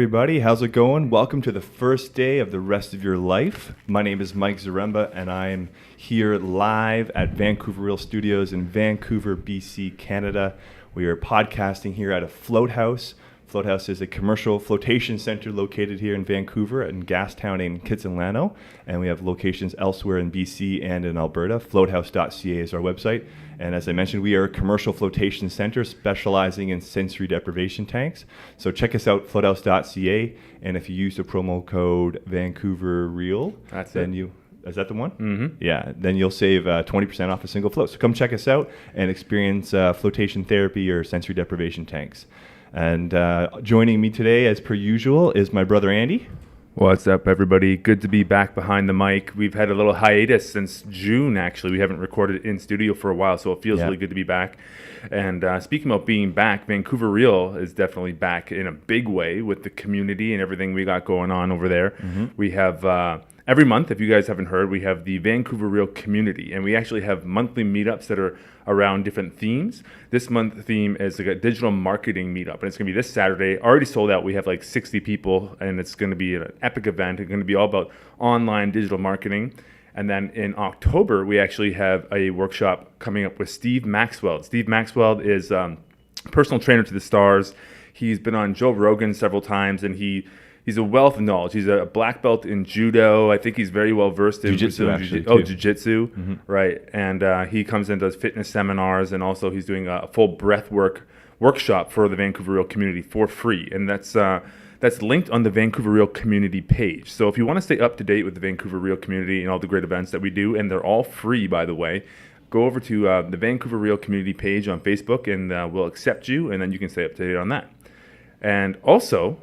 everybody. How's it going? Welcome to the first day of the rest of your life. My name is Mike Zaremba, and I am here live at Vancouver Real Studios in Vancouver, BC, Canada. We are podcasting here at a float house. Float House is a commercial flotation center located here in Vancouver in Gastown and Kitsilano, and we have locations elsewhere in BC and in Alberta. Floathouse.ca is our website, and as I mentioned, we are a commercial flotation center specializing in sensory deprivation tanks. So check us out, floathouse.ca, and if you use the promo code VancouverReal, is that the one? Mm-hmm. Yeah, then you'll save 20% off a single float. So come check us out and experience flotation therapy or sensory deprivation tanks. And joining me today, as per usual, is my brother Andy. What's up, everybody? Good to be back behind the mic. We've had a little hiatus since June, actually. We haven't recorded in studio for a while, so it feels really good to be back. And speaking about being back, Vancouver Real is definitely back in a big way with the community and everything we got going on over there. Mm-hmm. We have... every month, if you guys haven't heard, we have the Vancouver Real community, and we actually have monthly meetups that are around different themes. This month theme is like a digital marketing meetup, and it's going to be this Saturday. Already sold out. We have like 60 people, and it's going to be an epic event. It's going to be all about online digital marketing. And then in October, we actually have a workshop coming up with Steve Maxwell. Steve Maxwell is personal trainer to the stars. He's been on Joe Rogan several times, and he's a wealth of knowledge. He's a black belt in judo. I think he's very well versed in jiu-jitsu, mm-hmm. Right. And he comes in, does fitness seminars, and also he's doing a full breath workshop for the Vancouver Real community for free. And that's linked on the Vancouver Real community page. So if you want to stay up to date with the Vancouver Real community and all the great events that we do, and they're all free, by the way, go over to the Vancouver Real community page on Facebook, and we'll accept you, and then you can stay up to date on that. And also...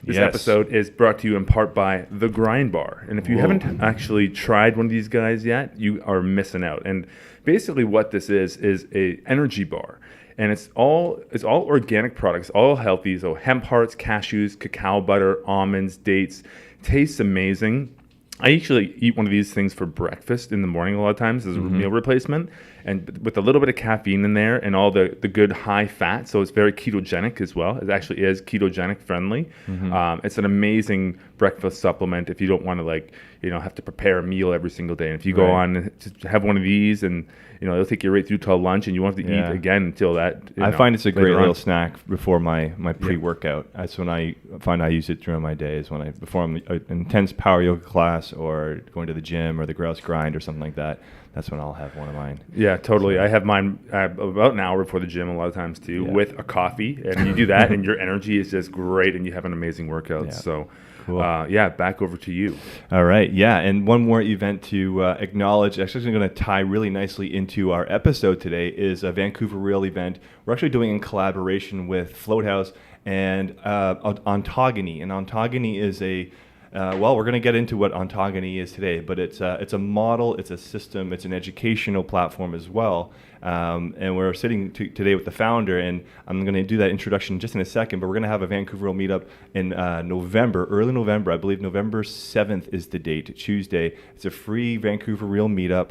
This episode is brought to you in part by The Grind Bar. And if you haven't actually tried one of these guys yet, you are missing out. And basically what this is a energy bar. And it's all organic products, all healthy. So hemp hearts, cashews, cacao butter, almonds, dates. Tastes amazing. I usually eat one of these things for breakfast in the morning a lot of times as a meal replacement, and with a little bit of caffeine in there and all the good high fat, so it's very ketogenic as well. It actually is ketogenic friendly. Mm-hmm. It's an amazing breakfast supplement if you don't want to have to prepare a meal every single day. And if you go on to have one of these, and it'll take you right through till lunch, and you won't have to eat again until that. I find it's a great little snack before my pre-workout. That's when I find I use it during my days, before I'm an intense power yoga class or going to the gym or the grouse grind or something like that. That's when I'll have one of mine. Yeah, totally. So. I have mine about an hour before the gym a lot of times too, with a coffee, and you do that, and your energy is just great, and you have an amazing workout. Yeah. So. Cool. Back over to you. All right. Yeah. And one more event to acknowledge, actually going to tie really nicely into our episode today, is a Vancouver Real event we're actually doing in collaboration with Float House and Ontogony. And Ontogony is we're going to get into what Ontogony is today, but it's a model, it's a system, it's an educational platform as well. And we're sitting today with the founder, and I'm going to do that introduction just in a second, but we're going to have a Vancouver Real meetup in early November. I believe November 7th is the date, Tuesday. It's a free Vancouver Real meetup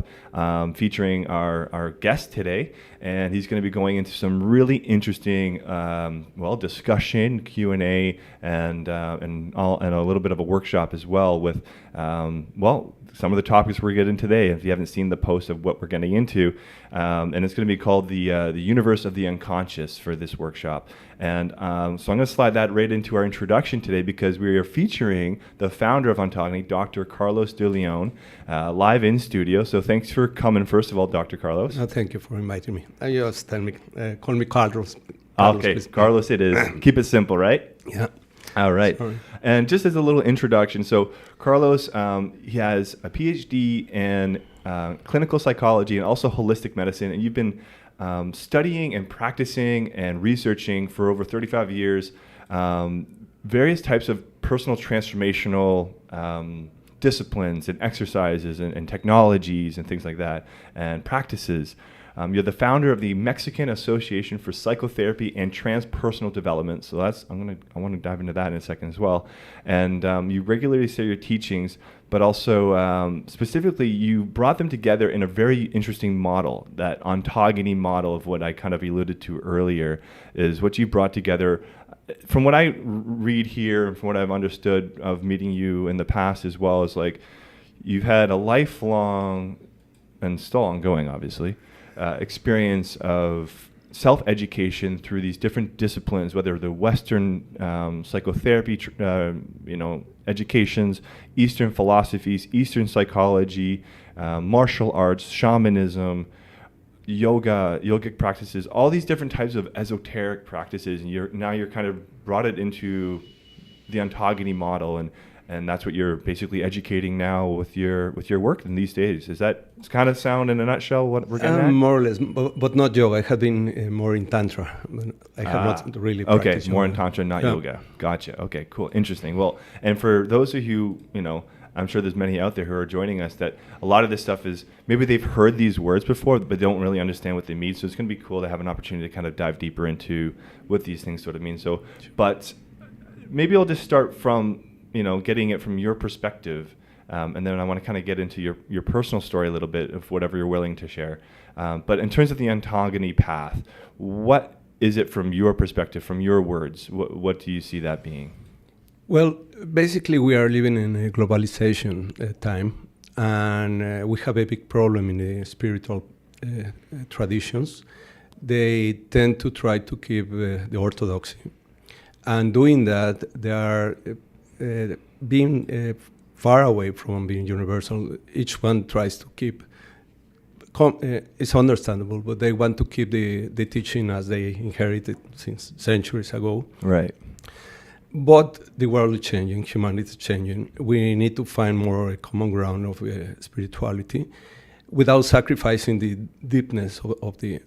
featuring our guest today, and he's going to be going into some really interesting discussion, Q&A, and a little bit of a workshop as well with some of the topics we're getting today. If you haven't seen the post of what we're getting into, and it's going to be called the Universe of the Unconscious for this workshop. And so I'm going to slide that right into our introduction today, because we are featuring the founder of Ontogony, Dr. Carlos de Leon, live in studio. So thanks for coming, first of all, Dr. Carlos. Thank you for inviting me. Just call me Carlos. Okay, Carlos it is. Keep it simple, right? Yeah. All right. Sorry. And just as a little introduction, so Carlos, he has a PhD in clinical psychology and also holistic medicine, and you've been studying and practicing and researching for over 35 years various types of personal transformational disciplines and exercises and technologies and things like that, and practices. You're the founder of the Mexican Association for Psychotherapy and Transpersonal Development. So I want to dive into that in a second as well. And you regularly share your teachings, but also specifically you brought them together in a very interesting model. That ontogony model of what I kind of alluded to earlier is what you brought together from what I read here, and from what I've understood of meeting you in the past as well, is like you've had a lifelong and still ongoing, obviously, experience of self-education through these different disciplines, whether the Western psychotherapy, educations, Eastern philosophies, Eastern psychology, martial arts, shamanism, yogic practices, all these different types of esoteric practices, and you're kind of brought it into the Ontogony model, and that's what you're basically educating now with your work in these days. Is that kind of sound in a nutshell what we're getting at? More or less, but not yoga. I have been more in Tantra. I have not really practiced more yoga. in Tantra, not yoga. Gotcha. Okay, cool. Interesting. Well, and for those of you, I'm sure there's many out there who are joining us that a lot of this stuff is, maybe they've heard these words before, but don't really understand what they mean. So it's going to be cool to have an opportunity to kind of dive deeper into what these things sort of mean. So, but maybe I'll just start from, getting it from your perspective, and then I want to kind of get into your personal story a little bit of whatever you're willing to share. But in terms of the Ontogony path, what is it from your perspective, from your words? What do you see that being? Well, basically, we are living in a globalization time, and we have a big problem in the spiritual traditions. They tend to try to keep the orthodoxy, and doing that, they are being far away from being universal. Each one tries to keep. It's understandable, but they want to keep the teaching as they inherited since centuries ago. Right. But the world is changing, humanity is changing. We need to find more a common ground of spirituality without sacrificing the deepness of the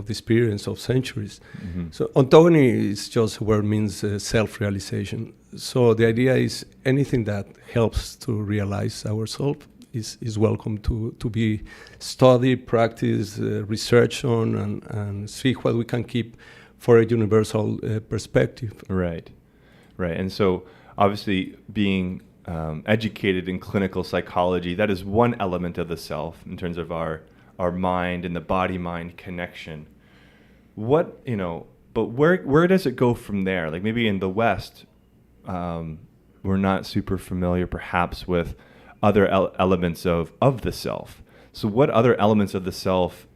experience of centuries. Mm-hmm. So Ontogony is just a word means self-realization. So the idea is anything that helps to realize ourselves is welcome to be studied, practiced, research on, and see what we can keep for a universal perspective. Right. Right, and so obviously being educated in clinical psychology, that is one element of the self in terms of our mind and the body-mind connection. But where does it go from there? Like maybe in the West, we're not super familiar perhaps with other elements of the self. So what other elements of the self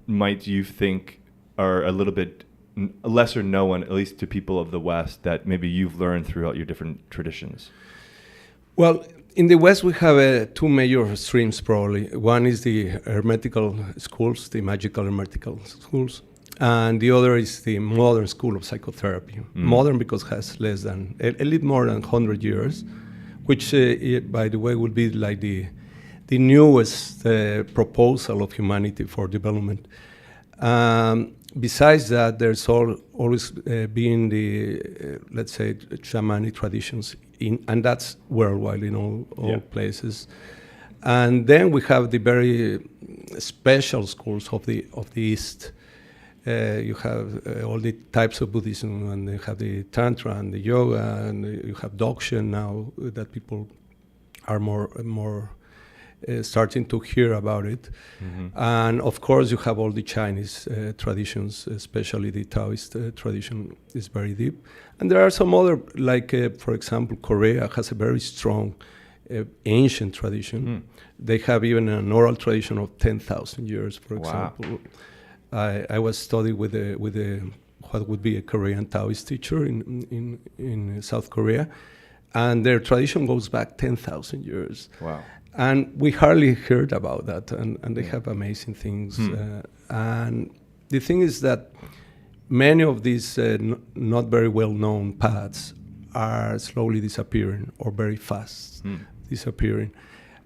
might you think are a little bit lesser known, at least to people of the West, that maybe you've learned throughout your different traditions? Well, in the West, we have two major streams, probably. One is the hermetical schools, the magical hermetical schools, and the other is the modern school of psychotherapy. Modern because it has less than, a little more than 100 years, which, by the way, would be like the newest proposal of humanity for development. Besides that, there's always been the, let's say, shamanic traditions, and that's worldwide in all places. And then we have the very special schools of the East. You have all the types of Buddhism, and you have the Tantra and the Yoga, and you have Dzogchen now that people are more starting to hear about it. Mm-hmm. And of course you have all the Chinese traditions, especially the Taoist tradition is very deep. And there are some other, like for example, Korea has a very strong ancient tradition. They have even an oral tradition of 10,000 years, for example. I was studying with what would be a Korean Taoist teacher in South Korea, and their tradition goes back 10,000 years. Wow. And we hardly heard about that, and they have amazing things. And the thing is that many of these not very well-known paths are slowly disappearing or very fast disappearing.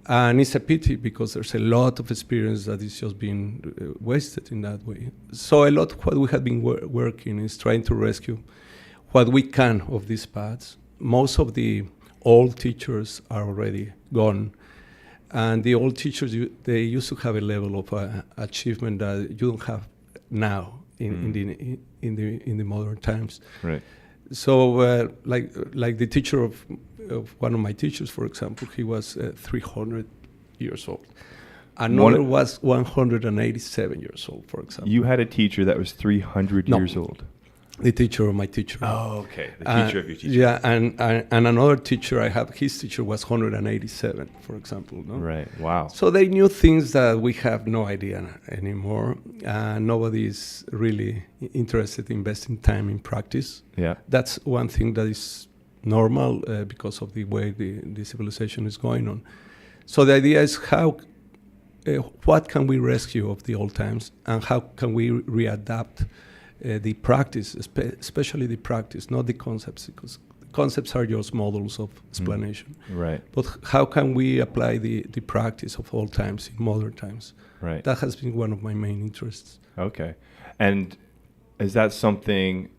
And it's a pity because there's a lot of experience that is just being wasted in that way. So a lot of what we have been working is trying to rescue what we can of these paths. Most of the old teachers are already gone. And the old teachers, they used to have a level of achievement that you don't have now in the modern times. Right. So, like the teacher of one of my teachers, for example, he was 300 years old. Another was 187 years old, for example. You had a teacher that was 300 years old. The teacher of my teacher. Oh, okay. The teacher of your teacher. Yeah, and another teacher I have, his teacher was 187, for example. No? Right. Wow. So they knew things that we have no idea anymore. Nobody is really interested in investing time in practice. Yeah. That's one thing that is normal because of the way the civilization is going on. So the idea is what can we rescue of the old times, and how can we readapt the practice, especially the practice, not the concepts, because concepts are just models of explanation. Right. But how can we apply the practice of old times in modern times? Right. That has been one of my main interests. Okay. And is that something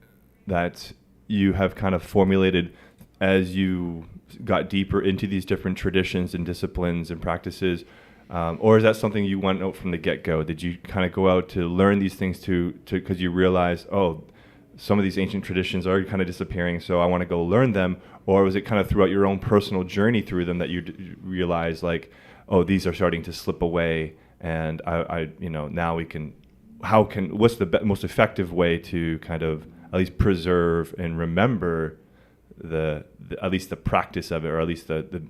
that you have kind of formulated as you got deeper into these different traditions and disciplines and practices? Or is that something you went out from the get-go? Did you kind of go out to learn these things because you realized, oh, some of these ancient traditions are kind of disappearing, so I want to go learn them? Or was it kind of throughout your own personal journey through them that you realized, like, oh, these are starting to slip away, and now we can, what's the most effective way to kind of at least preserve and remember the at least the practice of it, or at least the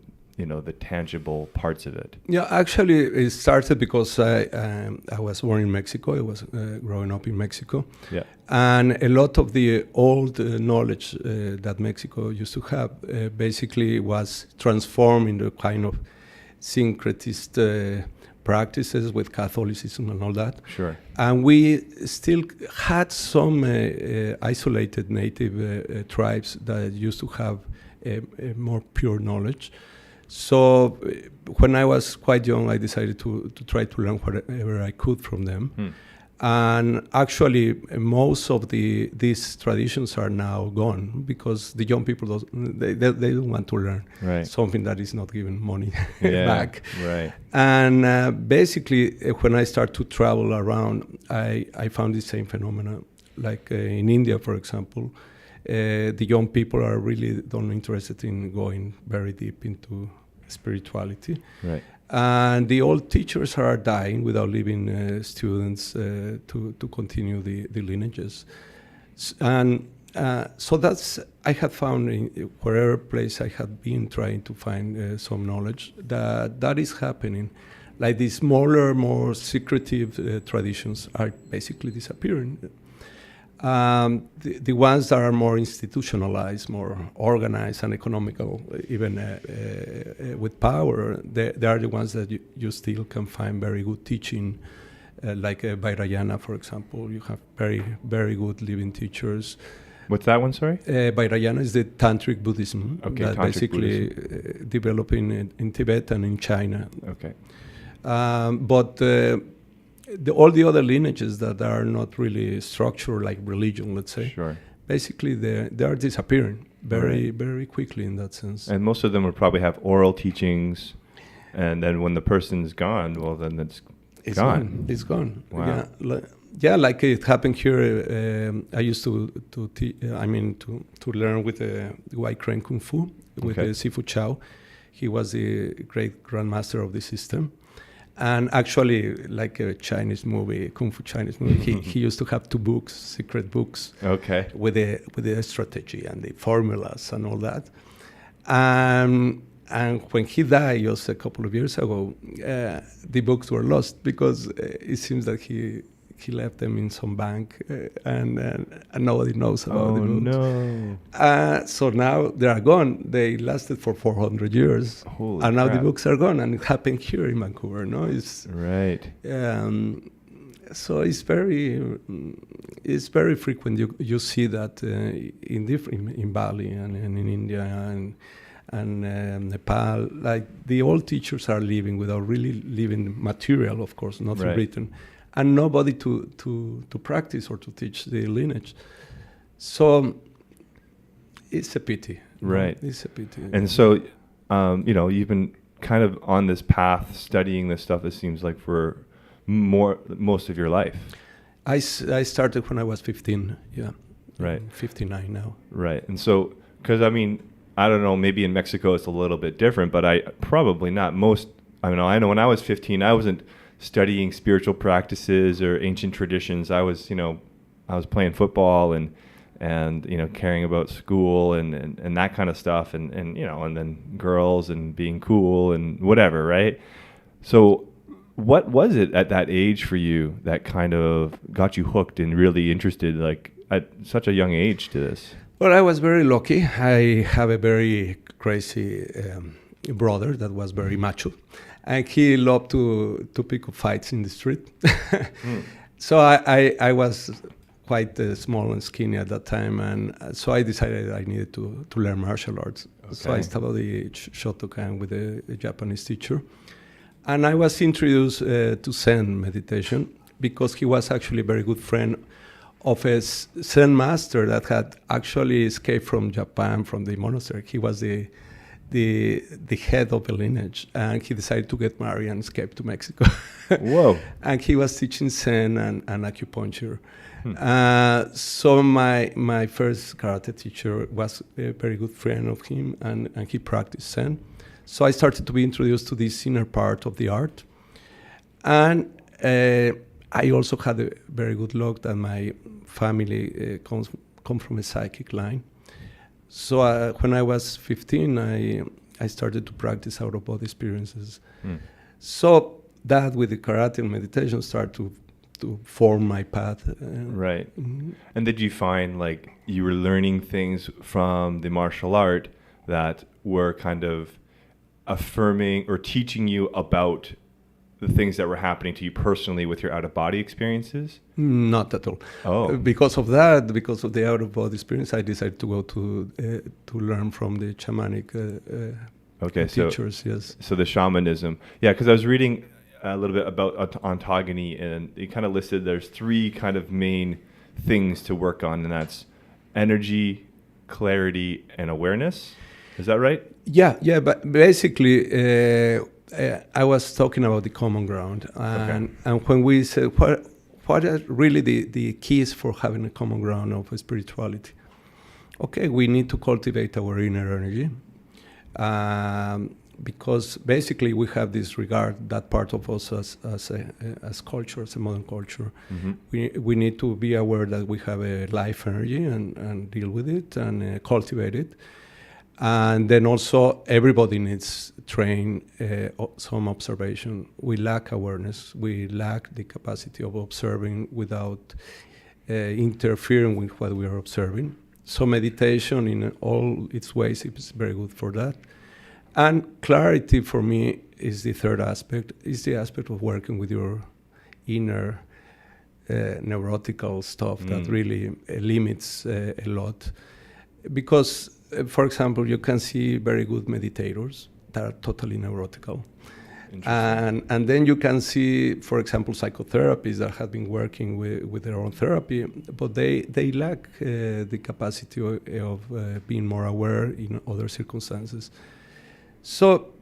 tangible parts of it? Yeah, actually, it started because I was born in Mexico. I was growing up in Mexico. Yeah. And a lot of the old knowledge that Mexico used to have basically was transformed into kind of syncretist practices with Catholicism and all that. Sure. And we still had some isolated native tribes that used to have a more pure knowledge. So when I was quite young, I decided to try to learn whatever I could from them. And actually, most of these traditions are now gone because the young people they don't want to learn something that is not giving money back. Right. And basically, when I start to travel around, I found the same phenomena. Like in India, for example, the young people are really not interested in going very deep into spirituality. Right. And the old teachers are dying without leaving students to continue the lineages. And so that's, I had found in wherever place I had been trying to find some knowledge that is happening. Like these smaller, more secretive traditions are basically disappearing. The ones that are more institutionalized, more organized and economical, even with power, they are the ones that you still can find very good teaching, like Vairayana, for example. You have very, very good living teachers. What's that one, sorry? Vairayana is the Tantric Buddhism that Tantric basically developed in Tibet and in China. Okay. But all the other lineages that are not really structured like religion, let's say, basically they are disappearing very quickly in that sense. And most of them would probably have oral teachings, and then when the person's gone, well, then it's gone. It's gone. Wow. Yeah, like it happened here. I used to learn with the White Crane Kung Fu with Sifu Chow. He was the great grandmaster of the system. And actually, like a Chinese movie, Kung Fu Chinese movie, he used to have 2 books, secret books, with the strategy and the formulas and all that. And when he died just a couple of years ago, the books were lost because it seems that he left them in some bank and nobody knows about the books. No. So now they are gone. They lasted for 400 years. Holy and now crap. the books are gone, and it happened here in Vancouver. No, it's right. So it's very frequent. You see that in Bali and in India and Nepal. Like the old teachers are leaving without really leaving material, of course, not written. And nobody to practice or to teach the lineage. So it's a pity. Right. It's a pity. And so, you've been kind of on this path studying this stuff, it seems like, for most of your life. I started when I was 15, Right. 59 now. Right. And so, because I don't know, maybe in Mexico it's a little bit different, but probably not. I know when I was 15, I wasn't studying spiritual practices or ancient traditions. I was playing football and and caring about school and that kind of stuff, and and then girls and being cool and whatever, right? So what was it at that age for you that kind of got you hooked and really interested, like at such a young age, to this? Well, I was very lucky. I have a very crazy brother that was very macho, and he loved to pick up fights in the street. So I was quite small and skinny at that time, and so I decided I needed to learn martial arts. Okay. So I studied Shotokan with a Japanese teacher, and I was introduced to Zen meditation because he was actually a very good friend of a Zen master that had actually escaped from Japan, from the monastery. He was the head of a lineage, and he decided to get married and escape to Mexico. Whoa! And he was teaching Zen and acupuncture. So my first karate teacher was a very good friend of him, and he practiced Zen. So I started to be introduced to this inner part of the art, and I also had a very good luck that my family come from a psychic line. So when I was 15, I started to practice out-of-body experiences. So that with the karate and meditation started to form my path. Right. And did you find like you were learning things from the martial art that were kind of affirming or teaching you about the things that were happening to you personally with your out-of-body experiences? Not at all. Oh. Because of the out-of-body experience, I decided to go to learn from the shamanic teachers. Yes. So the shamanism. Yeah, because I was reading a little bit about ontogony, and it kind of listed there's 3 kind of main things to work on, and that's energy, clarity, and awareness. Is that right? Yeah. But basically, I was talking about the common ground, and when we said what are really the keys for having a common ground of spirituality? Okay, we need to cultivate our inner energy, because basically we have this regard that part of us as culture, as a modern culture. We need to be aware that we have a life energy and deal with it and cultivate it. And then also everybody needs train some observation. We lack awareness. We lack the capacity of observing without interfering with what we are observing. So meditation in all its ways is very good for that. And clarity for me is the third aspect, is the aspect of working with your inner neurotical stuff that really limits a lot. Because for example, you can see very good meditators that are totally neurotical. And then you can see, for example, psychotherapists that have been working with their own therapy, but they lack the capacity of being more aware in other circumstances. So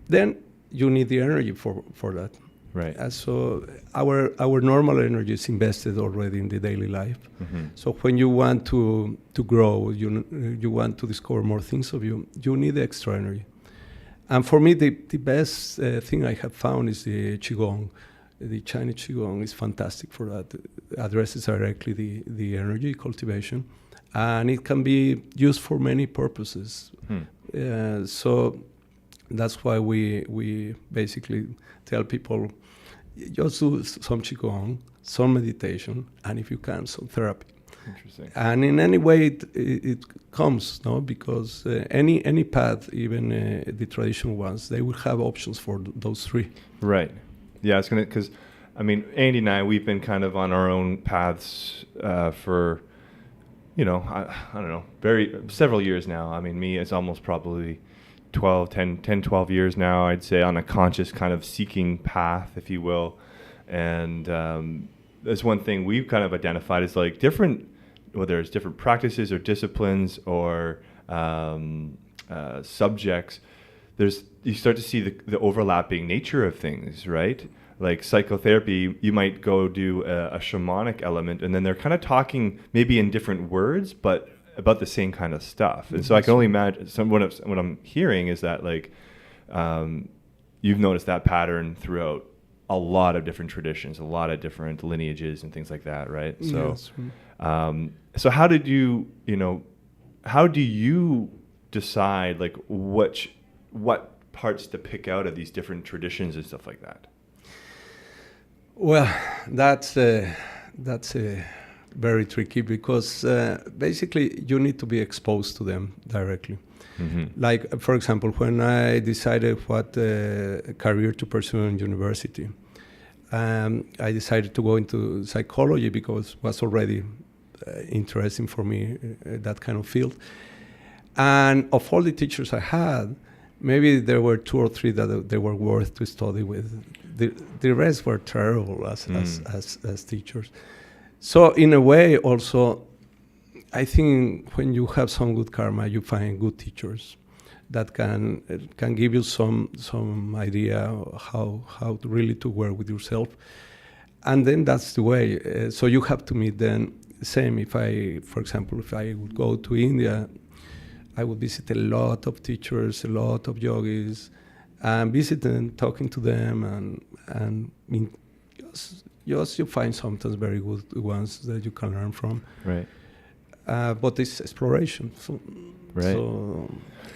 then you need the energy for that. Right. So our normal energy is invested already in the daily life. So when you want to grow, you want to discover more things of you need extra energy. And for me, the best thing I have found is the Qigong. The Chinese Qigong is fantastic for that. It addresses directly the energy cultivation, and it can be used for many purposes. So that's why we basically tell people, just do some Qigong, some meditation, and if you can, some therapy. Interesting. And in any way it comes, no? Because any path, even the traditional ones, they will have options for those 3. Right. Yeah, it's gonna, because I mean, Andy and I, we've been kind of on our own paths for, I don't know, several years now. I mean, me, it's almost probably 10, 12 years now, I'd say, on a conscious kind of seeking path, if you will. And there's one thing we've kind of identified is like whether it's different practices or disciplines or subjects, you start to see the overlapping nature of things, right? Like psychotherapy, you might go do a shamanic element, and then they're kind of talking maybe in different words, but about the same kind of stuff. And so I can only imagine, what I'm hearing is that like you've noticed that pattern throughout a lot of different traditions, a lot of different lineages and things like that, right? So So how did how do you decide like what parts to pick out of these different traditions and stuff like that? Well, that's very tricky because basically you need to be exposed to them directly. Mm-hmm. Like, for example, when I decided what career to pursue in university, I decided to go into psychology because it was already interesting for me, that kind of field. And of all the teachers I had, maybe there were 2 or 3 that they were worth to study with. The rest were terrible as teachers. So in a way, also, I think when you have some good karma, you find good teachers that can give you some idea how to really to work with yourself, and then that's the way. So you have to meet them. Same if for example, if I would go to India, I would visit a lot of teachers, a lot of yogis, and visit them, talking to them, and I mean, just you find sometimes very good ones that you can learn from. Right. But it's exploration. So, right.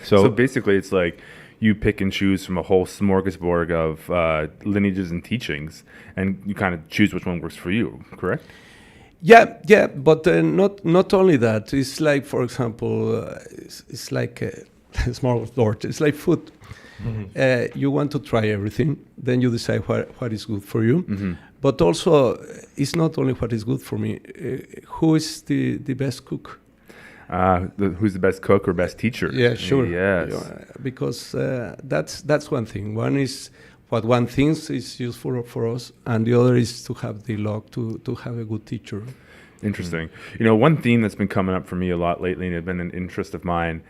So basically, it's like you pick and choose from a whole smorgasbord of lineages and teachings, and you kind of choose which one works for you. Correct? Yeah, but not only that. It's like, for example, it's like a smorgasbord. It's like food. Mm-hmm. You want to try everything, then you decide what is good for you. Mm-hmm. But also, it's not only what is good for me. Who is the best cook? Who's the best cook or best teacher? Yeah, sure. Yes. Because that's one thing. One is what one thinks is useful for us, and the other is to have the luck to have a good teacher. Interesting. One theme that's been coming up for me a lot lately, and it's been an interest of mine,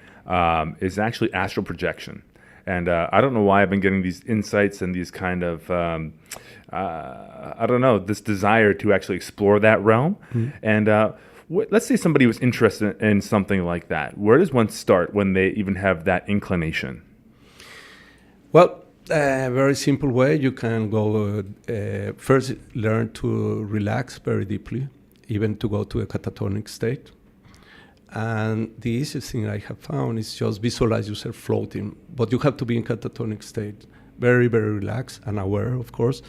is actually astral projection. And I don't know why I've been getting these insights and these kind of, I don't know, this desire to actually explore that realm. Mm-hmm. And let's say somebody was interested in something like that. Where does one start when they even have that inclination? Well, a very simple way. You can go first learn to relax very deeply, even to go to a catatonic state. And the easiest thing I have found is just visualize yourself floating, but you have to be in catatonic state, very, very relaxed and aware, of course,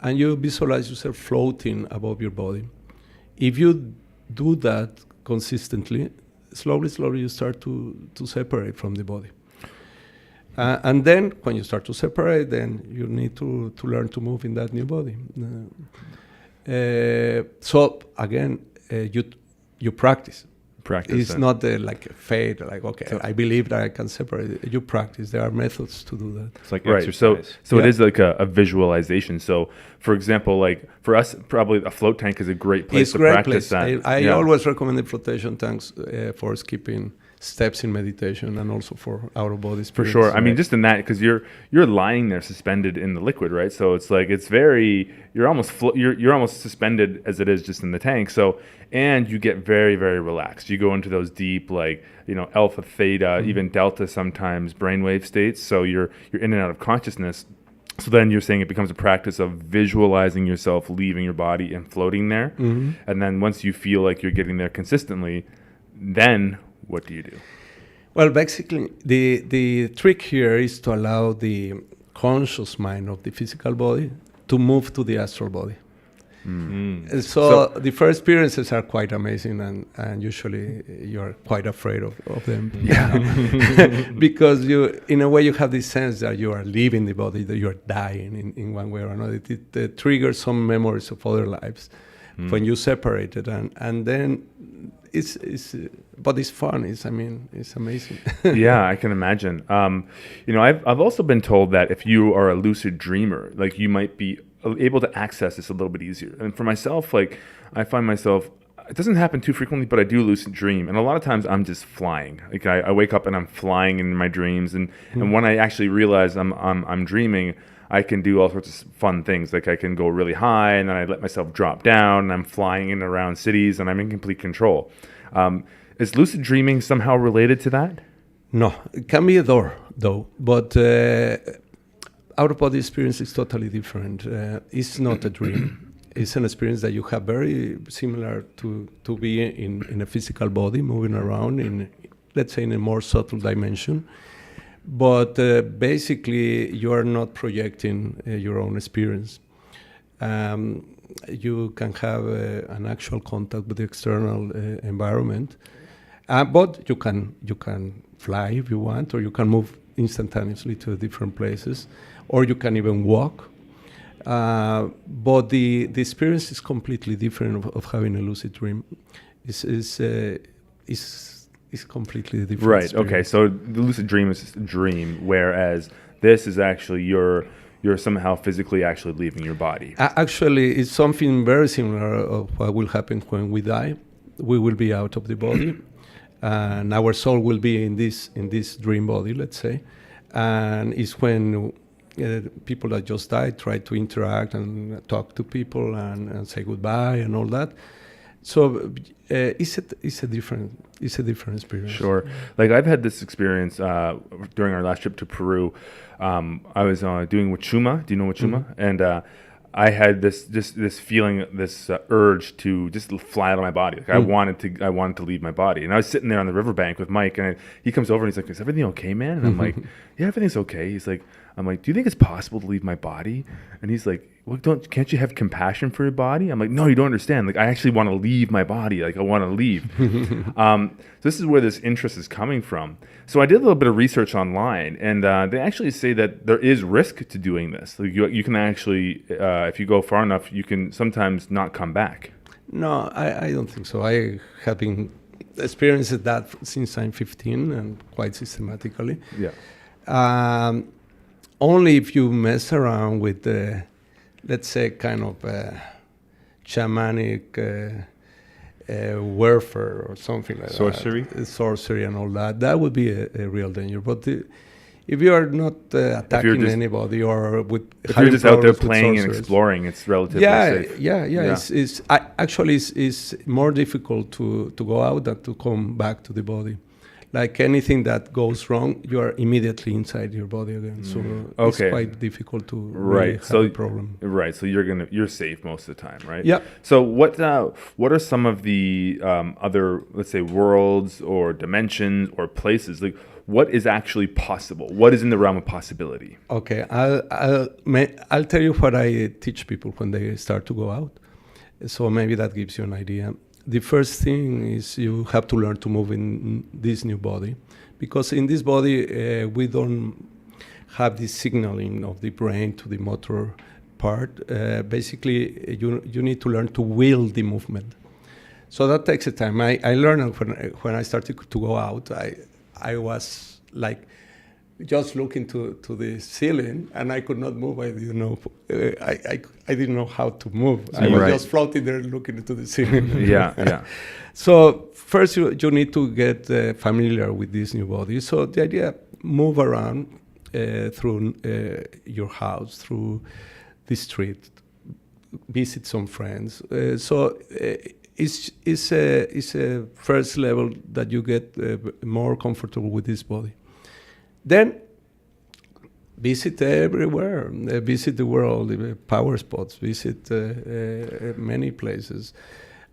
and you visualize yourself floating above your body. If you do that consistently, slowly you start to separate from the body. And then when you start to separate, then you need to learn to move in that new body. So again, you practice. It's not like a fate, like, okay, so I believe that I can separate it. You practice. There are methods to do that. It's like right. exercise. So it is like a visualization. So, for example, like for us, probably a float tank is a great place to practice that. I always recommend the flotation tanks for skipping steps in meditation and also for out-of-body experience. For sure. I mean, just in that, because you're lying there suspended in the liquid, right? So it's like you're almost suspended as it is just in the tank. So, and you get very, very relaxed. You go into those deep, like, alpha, theta, even delta sometimes brainwave states. So you're in and out of consciousness. So then you're saying it becomes a practice of visualizing yourself leaving your body and floating there. Mm-hmm. And then once you feel like you're getting there consistently, then what do you do? Well, basically, the trick here is to allow the conscious mind of the physical body to move to the astral body. Mm-hmm. So the first experiences are quite amazing, and usually you're quite afraid of them. Yeah. Because in a way, you have this sense that you are leaving the body, that you're dying in one way or another. It triggers some memories of other lives when you separate it, and then but it's fun. It's amazing. Yeah, I can imagine. I've also been told that if you are a lucid dreamer, like you might be able to access this a little bit easier. And for myself, like I find myself, it doesn't happen too frequently, but I do lucid dream, and a lot of times I'm just flying. Like I wake up and I'm flying in my dreams, and when I actually realize I'm dreaming, I can do all sorts of fun things. Like I can go really high, and then I let myself drop down, and I'm flying in and around cities, and I'm in complete control. Is lucid dreaming somehow related to that? No, it can be a door, though. But out-of-body experience is totally different. It's not a dream. It's an experience that you have very similar to be in a physical body, moving around in, let's say, in a more subtle dimension. But basically, you are not projecting your own experience. You can have an actual contact with the external environment, but you can fly if you want, or you can move instantaneously to different places, or you can even walk. But the experience is completely different of having a lucid dream. It's completely different. Right. Experience. Okay. So the lucid dream is just a dream, whereas this is actually you're somehow physically actually leaving your body. Actually, it's something very similar of what will happen when we die. We will be out of the body, and our soul will be in this dream body, let's say. And it's when people that just died try to interact and talk to people and say goodbye and all that. So it's a different experience. Sure. Like I've had this experience during our last trip to Peru. I was doing Wachuma. Do you know Wachuma? Mm-hmm. And I had this feeling, this urge to just fly out of my body. Like I wanted to leave my body. And I was sitting there on the riverbank with Mike, and he comes over and he's like, "Is everything okay, man?" And I'm like, "Yeah, everything's okay." I'm like, "Do you think it's possible to leave my body?" And he's like, "Well, can't you have compassion for your body?" I'm like, "No, you don't understand. Like, I actually want to leave my body. Like, I want to leave." So this is where this interest is coming from. So I did a little bit of research online, and they actually say that there is risk to doing this. Like you can actually, if you go far enough, you can sometimes not come back. No, I don't think so. I have been experiencing that since I'm 15 and quite systematically. Yeah. Only if you mess around with the, let's say, kind of shamanic warfare or something like that. Sorcery and all that. That would be a real danger. But if you are not attacking anybody or with if you're just out there playing and exploring, it's relatively safe. Yeah. It's more difficult to go out than to come back to the body. Like anything that goes wrong, you are immediately inside your body again. So it's quite difficult to really have a problem. Right. So you're safe most of the time, right? Yeah. So what are some of the other, let's say, worlds or dimensions or places? Like, what is actually possible? What is in the realm of possibility? Okay, I'll tell you what I teach people when they start to go out. So maybe that gives you an idea. The first thing is you have to learn to move in this new body, because in this body we don't have this signaling of the brain to the motor part. Basically, you need to learn to will the movement. So that takes a time. I learned when I started to go out. I was like just looking to the ceiling, and I could not move. I didn't know. I didn't know how to move. I was just floating there, looking into the ceiling. Yeah. So first, you need to get familiar with this new body. So the idea: move around through your house, through the street, visit some friends. It's a first level that you get more comfortable with this body. Then visit everywhere, visit the world, power spots, visit many places.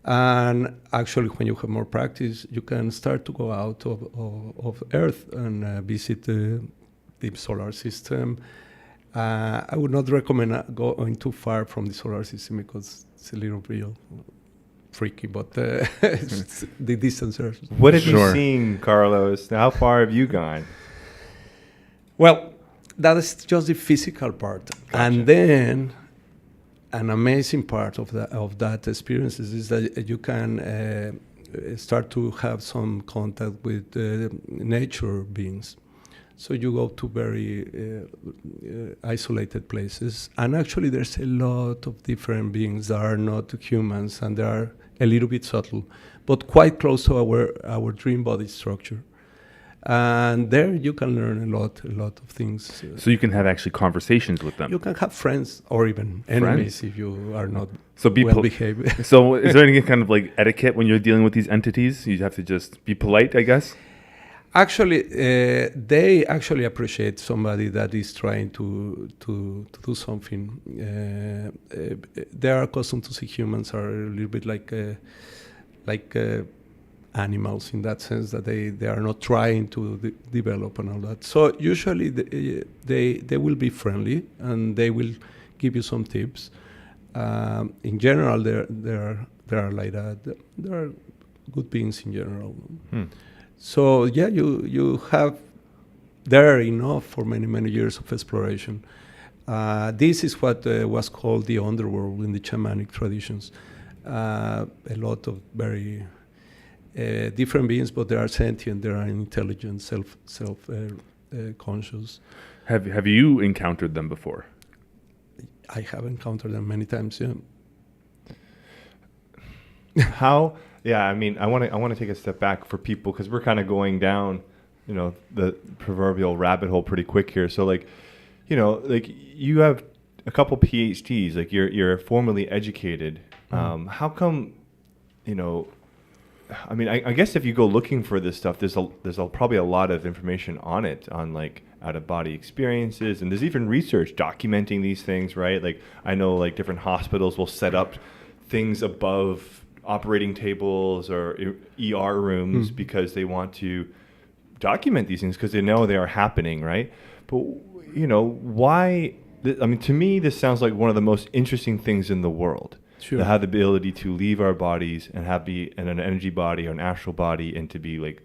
And actually, when you have more practice, you can start to go out of Earth and visit the solar system. I would not recommend going too far from the solar system because it's a little real freaky, but the distances. What have you seen, Carlos? How far have you gone? Well, that is just the physical part. Gotcha. And then an amazing part of that experience is that you can start to have some contact with nature beings. So you go to very isolated places. And actually there's a lot of different beings that are not humans, and they are a little bit subtle, but quite close to our dream body structure. And there you can learn a lot of things. So you can have actually conversations with them. You can have friends or even enemies if you are not well behaved. So is there any kind of like etiquette when you're dealing with these entities? You have to just be polite, I guess? Actually, they actually appreciate somebody that is trying to do something. They are accustomed to see humans are a little bit like animals in that sense, that they are not trying to develop and all that. So usually they will be friendly and they will give you some tips. In general, they are like that. They are good beings in general. So yeah, you have there enough for many years of exploration. This is what was called the underworld in the shamanic traditions. A lot of very different beings, but they are sentient, they are intelligent, self conscious. Have you encountered them before? I have encountered them many times. Yeah. How? Yeah, I mean, I want to take a step back for people because we're kind of going down, the proverbial rabbit hole pretty quick here. So like, you have a couple PhDs, like you're formally educated. How come, I mean, I guess if you go looking for this stuff, there's probably a lot of information on it, on like out of body experiences, and there's even research documenting these things, right? Like I know like different hospitals will set up things above operating tables or ER rooms because they want to document these things because they know they are happening, right? But why? I mean, to me, this sounds like one of the most interesting things in the world. Sure. To have the ability to leave our bodies and be in an energy body or an astral body, and to be like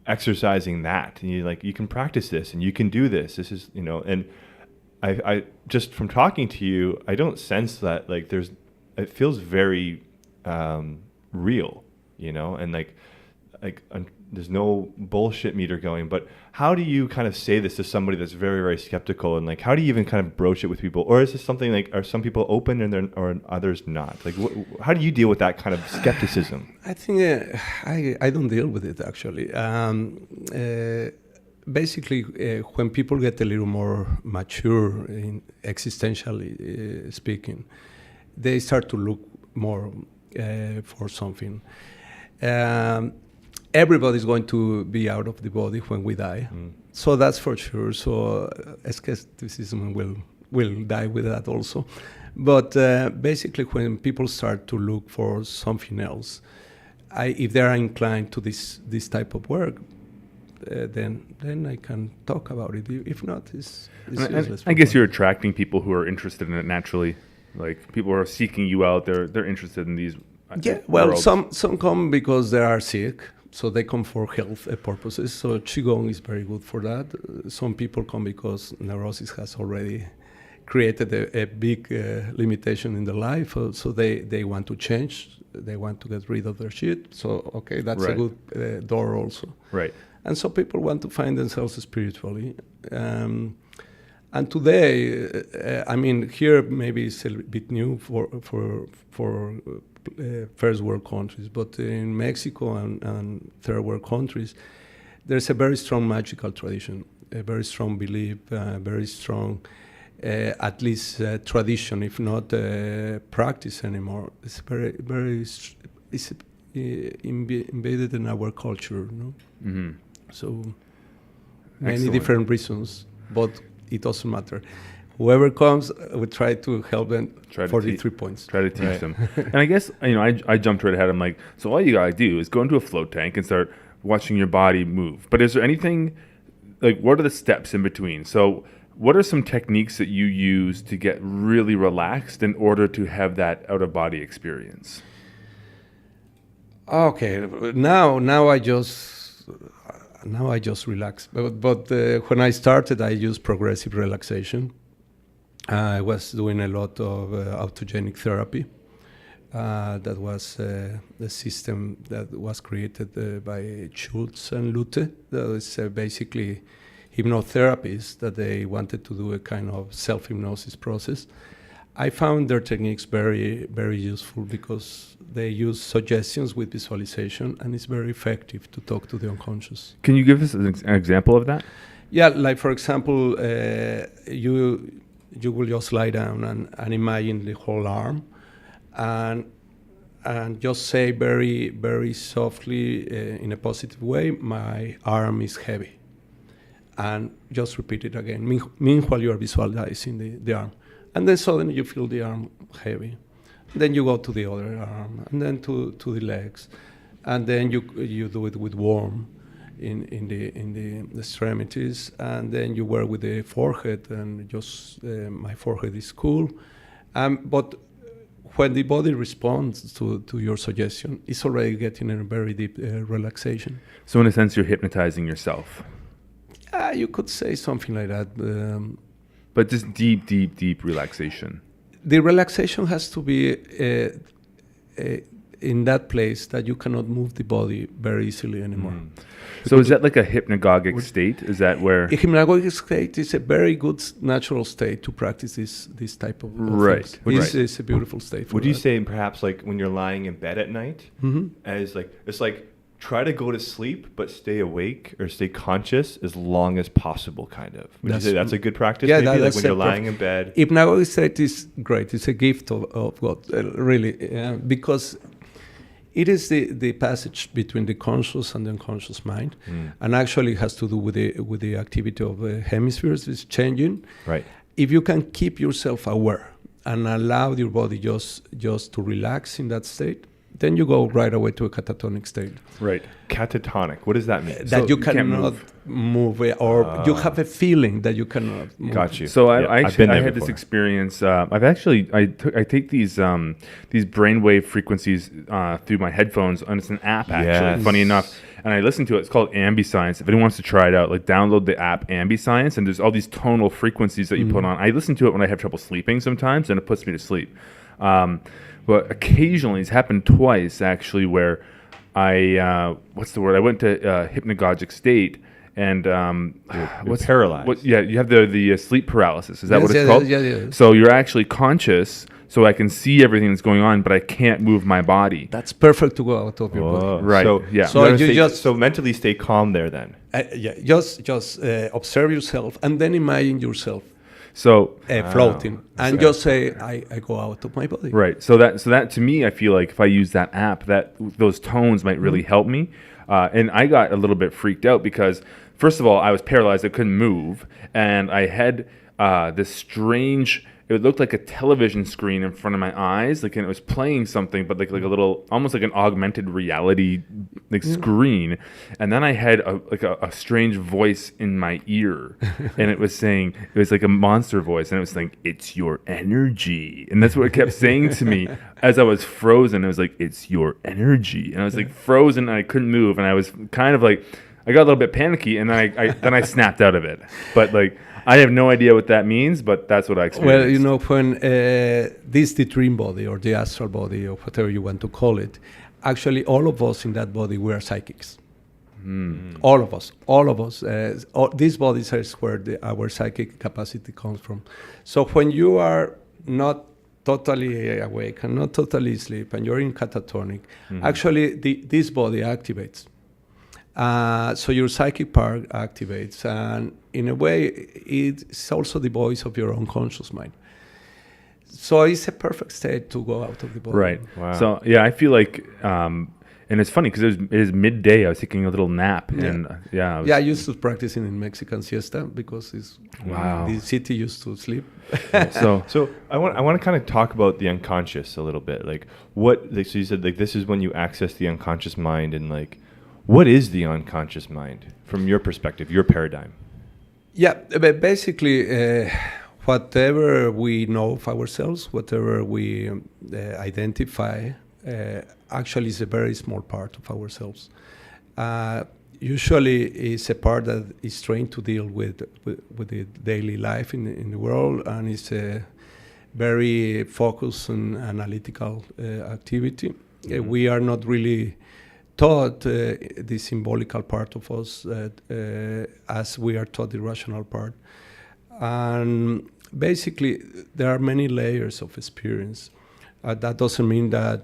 exercising that, and you can practice this and you can do this. This is and I just from talking to you, I don't sense that like it feels very real, and like there's no bullshit meter going. But how do you kind of say this to somebody that's very, very skeptical, and like how do you even kind of broach it with people? Or is this something like, are some people open and or others not? Like how do you deal with that kind of skepticism? I think I don't deal with it actually. Basically, when people get a little more mature, existentially speaking, they start to look more for something. Everybody's going to be out of the body when we die, so that's for sure. So skepticism will die with that also. But basically, when people start to look for something else, if they are inclined to this type of work, then I can talk about it. If not, it's useless. I guess you're attracting people who are interested in it naturally. Like people are seeking you out. They're interested in these. Well, some come because they are sick, so they come for health purposes. So Qigong is very good for that. Some people come because neurosis has already created a big limitation in their life, so they want to change. They want to get rid of their shit. So okay, that's a good door also. Right. And some people want to find themselves spiritually. And today, I mean, here maybe it's a bit new for first world countries, but in Mexico and third world countries, there's a very strong magical tradition, a very strong belief, very strong, at least tradition, if not practice anymore. It's very it's embedded in our culture, no? Mm-hmm. So many different reasons, but it doesn't matter. Whoever comes, we try to help them. 43 points. Try to teach them. And I guess I jumped right ahead. I'm like, so all you gotta do is go into a float tank and start watching your body move. But is there anything like, what are the steps in between? So what are some techniques that you use to get really relaxed in order to have that out of body experience? Okay, now I just relax. But when I started, I used progressive relaxation. I was doing a lot of autogenic therapy. That was the system that was created by Schultz and Lute. That was basically hypnotherapists that they wanted to do a kind of self-hypnosis process. I found their techniques very, very useful because they use suggestions with visualization, and it's very effective to talk to the unconscious. Can you give us an example of that? Yeah, like for example, you will just lie down and imagine the whole arm, and and just say very, very softly, in a positive way, my arm is heavy. And just repeat it again. Meanwhile, you are visualizing the arm. And then suddenly you feel the arm heavy. Then you go to the other arm, and then to the legs. And then you do it with warm in the extremities. And then you work with the forehead, and just my forehead is cool. But when the body responds to your suggestion, it's already getting a very deep relaxation. So in a sense, you're hypnotizing yourself. You could say something like that. But just deep, deep, deep relaxation. The relaxation has to be in that place that you cannot move the body very easily anymore. So is that like a hypnagogic state? Is that where... A hypnagogic state is a very good natural state to practice this type of things. It's a beautiful state for Would you say perhaps like when you're lying in bed at night, as like it's like try to go to sleep but stay awake or stay conscious as long as possible, kind of? Would you say that's a good practice? Yeah, maybe? that's like when you're lying in bed. Hypnagogic state is great. It's a gift of God, really, because it is the passage between the conscious and the unconscious mind, and actually has to do with the activity of the hemispheres is changing. Right. If you can keep yourself aware and allow your body just to relax in that state, then you go right away to a catatonic state. Right. Catatonic. What does that mean? That you cannot move, or you have a feeling that you cannot move. Got you. So I've had this experience. I take these brainwave frequencies through my headphones, and it's an app actually. Yes. Funny enough, and I listen to it. It's called Ambiscience. If anyone wants to try it out, like download the app Ambiscience, and there's all these tonal frequencies that you put on. I listen to it when I have trouble sleeping sometimes, and it puts me to sleep. But occasionally, it's happened twice actually, where I went to hypnagogic state, and you're paralyzed. You have the sleep paralysis. Is that what it's called? Yeah. So you're actually conscious, so I can see everything that's going on, but I can't move my body. That's perfect to go out of your body. Right. So, yeah. So so mentally stay calm there then. Just observe yourself, and then imagine yourself So floating, and just say, I go out of my body. Right. So that to me, I feel like if I use that app, that those tones might really help me. And I got a little bit freaked out because, first of all, I was paralyzed. I couldn't move, and I had this strange. It looked like a television screen in front of my eyes, and it was playing something, but like a little, almost like an augmented reality screen. And then I had a strange voice in my ear, and it was like a monster voice, and it was saying, "It's your energy," and that's what it kept saying to me as I was frozen. It was like, "It's your energy," and I was like frozen, and I couldn't move, and I was kind of like, I got a little bit panicky, and then I snapped out of it, but like. I have no idea what that means, but that's what I experienced. Well, when the dream body or the astral body or whatever you want to call it, actually all of us in that body, we are psychics. All of us. These bodies are where our psychic capacity comes from. So when you are not totally awake and not totally asleep and you're in catatonic, actually this body activates. So your psychic part activates, and in a way, it's also the voice of your unconscious mind. So it's a perfect state to go out of the body. Right. Wow. So yeah, I feel like, and it's funny because it is midday. I was taking a little nap, and I used to practice in Mexican siesta because the city used to sleep. So I want to kind of talk about the unconscious a little bit. Like so you said like this is when you access the unconscious mind, and like. What is the unconscious mind from your perspective, your paradigm? Yeah, but basically, whatever we know of ourselves, whatever we identify, actually is a very small part of ourselves. Usually, it's a part that is trained to deal with the daily life in the world, and it's a very focused and analytical activity. We are not really taught the symbolical part of us as we are taught the rational part. And basically, there are many layers of experience. That doesn't mean that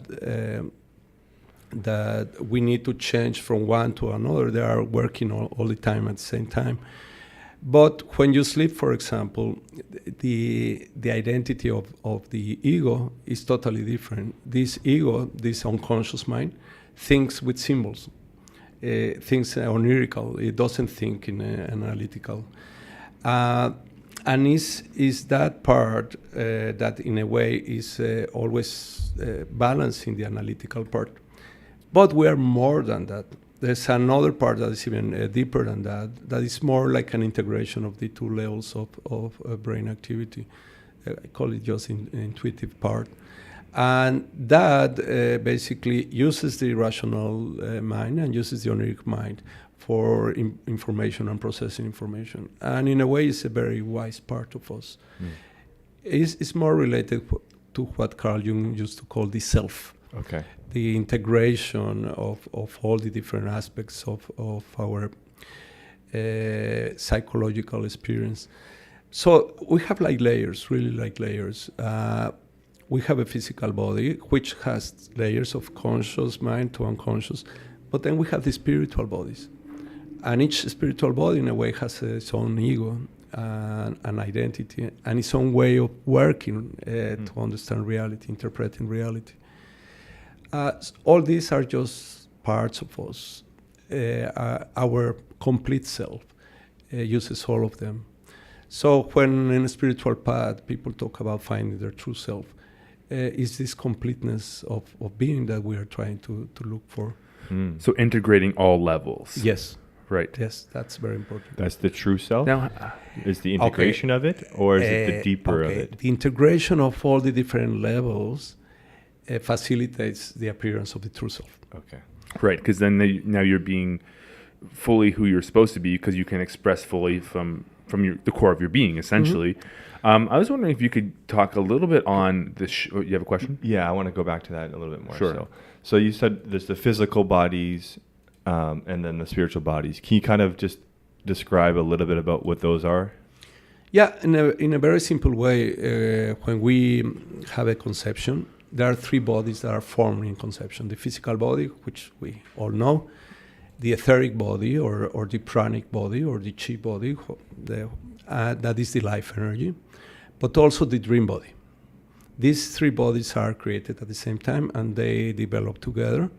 we need to change from one to another. They are working all the time at the same time. But when you sleep, for example, the identity of the ego is totally different. This ego, this unconscious mind, thinks with symbols, thinks onirical. It doesn't think in analytical. And is that part that in a way is always balancing the analytical part. But we are more than that. There's another part that is even deeper than that, that is more like an integration of the two levels of brain activity. I call it just intuitive part. And that basically uses the rational mind and uses the oniric mind for information and processing information. And in a way, it's a very wise part of us. It's more related to what Carl Jung used to call the self. Okay. The integration of all the different aspects of our psychological experience. So we have like layers, really like layers. We have a physical body, which has layers of conscious mind to unconscious, but then we have the spiritual bodies. And each spiritual body, in a way, has its own ego and an identity and its own way of working to understand reality, interpreting reality. All these are just parts of us. Our complete self uses all of them. So when in a spiritual path, people talk about finding their true self, is this completeness of being that we are trying to look for. So integrating all levels. Yes. Right. Yes, that's very important. That's the true self? Now, is the integration of it, or is it the deeper of it? The integration of all the different levels facilitates the appearance of the true self. Okay. Right, because then now you're being fully who you're supposed to be, because you can express fully from the core of your being, essentially. I was wondering if you could talk a little bit on this. You have a question? Yeah, I want to go back to that a little bit more. Sure. So you said there's the physical bodies and then the spiritual bodies. Can you kind of just describe a little bit about what those are? Yeah, in a very simple way, when we have a conception, there are three bodies that are formed in conception. The physical body, which we all know, the etheric body or the pranic body or the chi body, that is the life energy, but also the dream body. These three bodies are created at the same time and they develop together,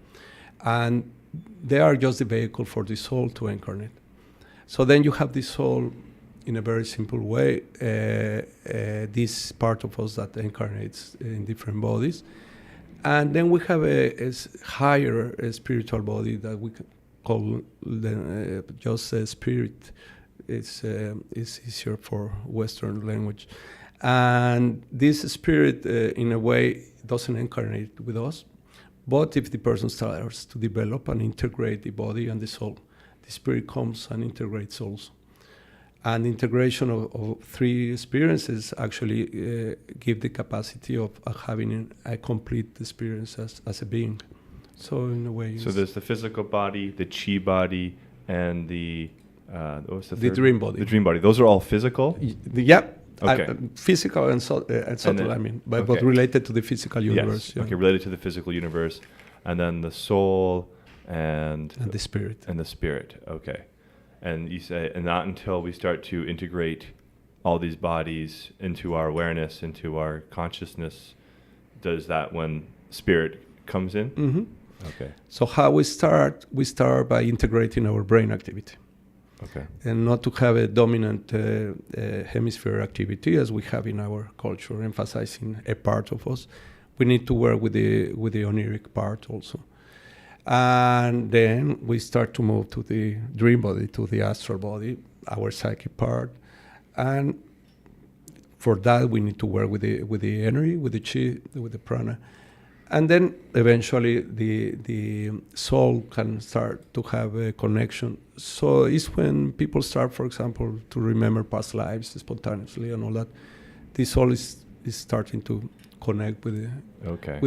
and they are just the vehicle for the soul to incarnate. So then you have the soul in a very simple way, this part of us that incarnates in different bodies. And then we have a higher spiritual body that we call just a spirit. It's easier for Western language. And this spirit, in a way, doesn't incarnate with us. But if the person starts to develop and integrate the body and the soul, the spirit comes and integrates souls. And integration of three experiences actually give the capacity of having a complete experience as a being. So in a way, so there's the physical body, the chi body, and the what was the third? Dream body. The dream body. Those are all physical. Yeah. Okay. Physical and subtle. I mean, but related to the physical universe. Yes. Yeah. Okay, related to the physical universe, and then the soul and the spirit. And the spirit. Okay. And you say, and not until we start to integrate all these bodies into our awareness, into our consciousness, does that when spirit comes in? Mm-hmm. Okay. So how we start? We start by integrating our brain activity. Okay. And not to have a dominant hemisphere activity as we have in our culture, emphasizing a part of us. We need to work with the oniric part also. And then we start to move to the dream body, to the astral body, our psychic part. And for that, we need to work with the energy, with the chi, with the prana. And then eventually the soul can start to have a connection. So it's when people start, for example, to remember past lives spontaneously and all that, the soul is starting to connect with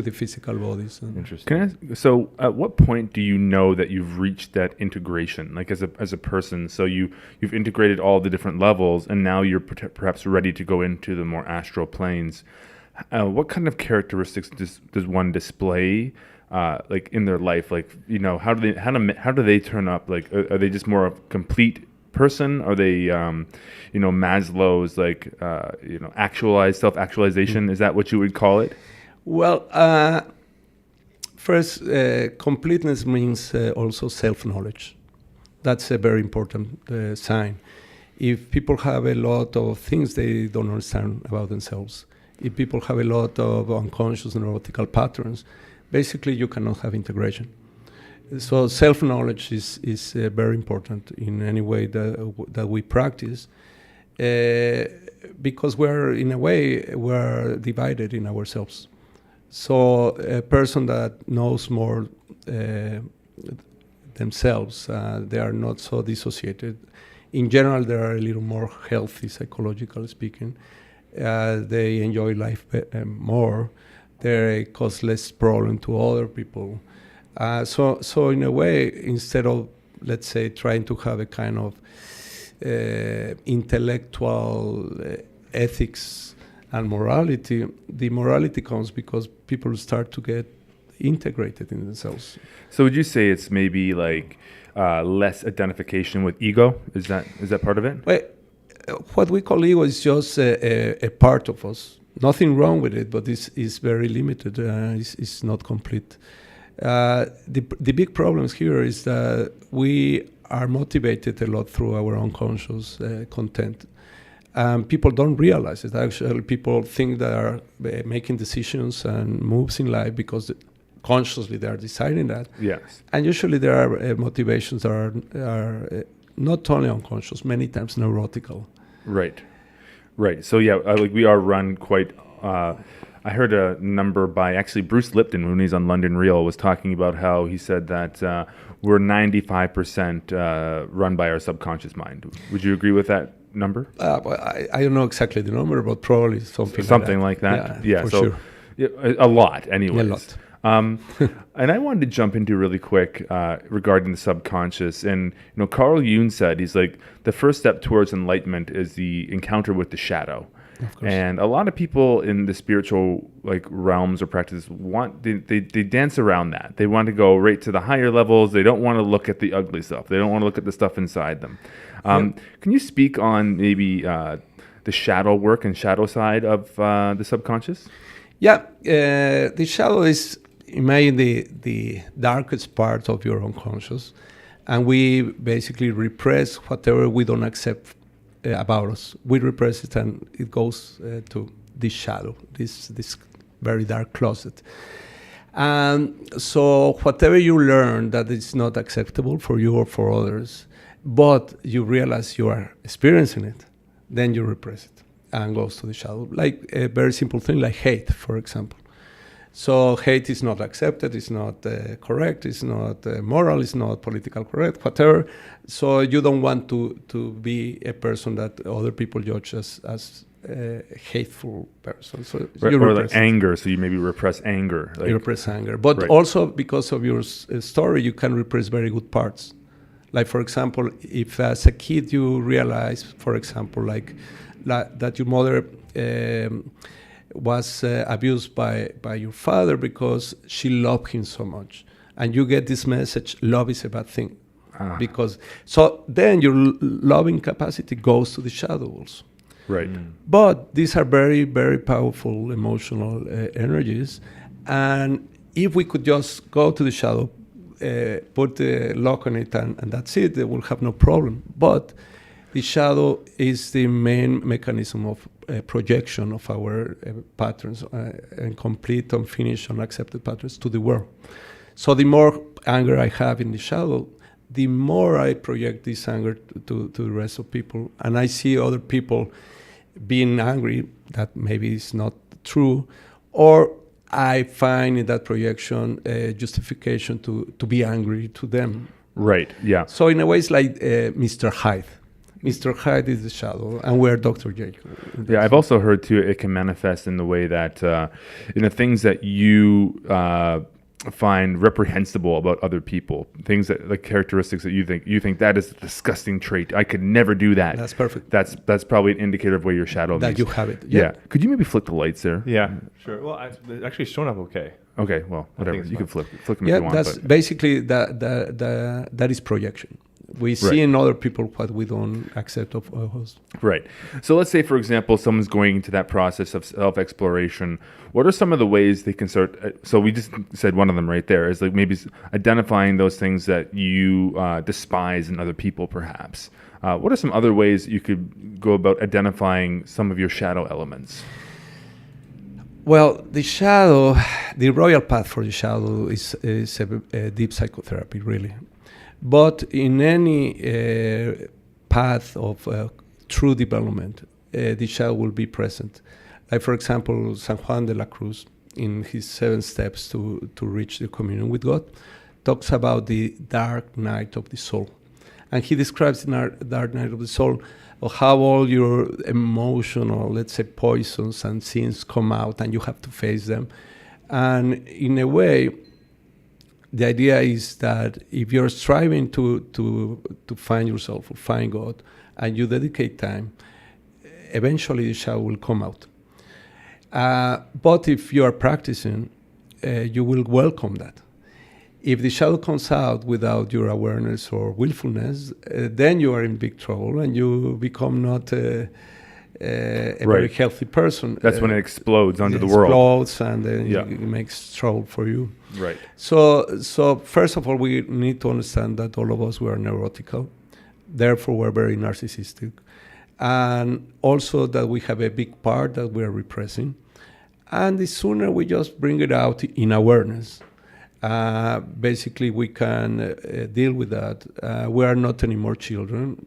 the physical bodies. Interesting. Can I ask, so at what point do you know that you've reached that integration, like as a person? So you've integrated all the different levels, and now you're perhaps ready to go into the more astral planes. What kind of characteristics does one display, like in their life? Like, how do they turn up? Like, are they just more of complete person? Are they, Maslow's self-actualization? Is that what you would call it? Well, first, completeness means also self-knowledge. That's a very important sign. If people have a lot of things they don't understand about themselves, if people have a lot of unconscious neurotical patterns, basically you cannot have integration. So self-knowledge is very important in any way that we practice, because we're divided in ourselves. So a person that knows more themselves, they are not so dissociated. In general, they are a little more healthy, psychologically speaking. They enjoy life more. They cause less problem to other people. So in a way, instead of, let's say, trying to have a kind of intellectual ethics and morality, the morality comes because people start to get integrated in themselves. So would you say it's maybe like less identification with ego? Is that part of it? Well, what we call ego is just a part of us. Nothing wrong with it, but it's very limited. It's not complete. The big problems here is that we are motivated a lot through our unconscious content. People don't realize it. Actually, people think they are making decisions and moves in life because consciously they are deciding that. Yes. And usually there are motivations that are not only unconscious, many times neurotical. Right. So we are run quite. I heard a number by actually Bruce Lipton when he's on London Real was talking about how he said that we're 95% run by our subconscious mind. Would you agree with that number? Well, I don't know exactly the number, but probably something like that. Yeah, for sure. A lot, anyways. A lot. And I wanted to jump into really quick regarding the subconscious. And Carl Jung said, he's like, the first step towards enlightenment is the encounter with the shadow. And a lot of people in the spiritual realms or practices they dance around that. They want to go right to the higher levels. They don't want to look at the ugly stuff. They don't want to look at the stuff inside them. Can you speak on maybe the shadow work and shadow side of the subconscious? Yeah, the shadow is, imagine the darkest part of your unconscious, and we basically repress whatever we don't accept about us. We repress it, and it goes to this shadow, this very dark closet. And so whatever you learn that is not acceptable for you or for others, but you realize you are experiencing it, then you repress it and goes to the shadow. Like a very simple thing like hate, for example. So hate is not accepted, it's not correct, it's not moral, it's not political correct, whatever. So you don't want to be a person that other people judge as a hateful person. So right, or like anger, so you maybe repress anger. You repress anger. But also because of your story, you can repress very good parts. Like, for example, if as a kid you realize, for example, that your mother was abused by your father because she loved him so much, and you get this message: love is a bad thing, because so then your loving capacity goes to the shadow also. Right. But these are very, very powerful emotional energies, and if we could just go to the shadow, put the lock on it, and that's it, they will have no problem. But the shadow is the main mechanism of projection of our patterns and complete, unfinished, unaccepted patterns to the world. So the more anger I have in the shadow, the more I project this anger to the rest of people. And I see other people being angry, that maybe is not true, or I find in that projection a justification to be angry to them. Right, yeah. So in a way, it's like Mr. Hyde. Mr. Hyde is the shadow, and we're Dr. Jekyll. Yeah, I've also heard, too, it can manifest in the way that, in the things that you find reprehensible about other people, things that, like characteristics that you think that is a disgusting trait. I could never do that. That's perfect. That's probably an indicator of where your shadow is. That you have it. Yeah. Could you maybe flick the lights there? Yeah, sure. Well, it's actually showing up okay. Okay, well, whatever. You can flick them if you want. Yeah, that's basically that is projection. We see in other people what we don't accept of us. Right. So let's say, for example, someone's going into that process of self-exploration. What are some of the ways they can start? So we just said one of them right there is like maybe identifying those things that you despise in other people, perhaps. What are some other ways you could go about identifying some of your shadow elements? Well, the shadow, the royal path for the shadow is a deep psychotherapy, really. But in any path of true development, the shadow will be present. Like, for example, San Juan de la Cruz, in his 7 steps to reach the communion with God, talks about the dark night of the soul. And he describes the dark night of the soul of how all your emotional, let's say, poisons and sins come out and you have to face them. And in a way, the idea is that if you're striving to find yourself or find God and you dedicate time, eventually the shadow will come out. But if you are practicing, you will welcome that. If the shadow comes out without your awareness or willfulness, then you are in big trouble and you become not a very healthy person. That's when it explodes onto the world. It explodes and then it makes trouble for you. Right. So first of all, we need to understand that all of us were neurotical. Therefore, we're very narcissistic. And also that we have a big part that we are repressing. And the sooner we just bring it out in awareness, basically we can deal with that. We are not anymore children,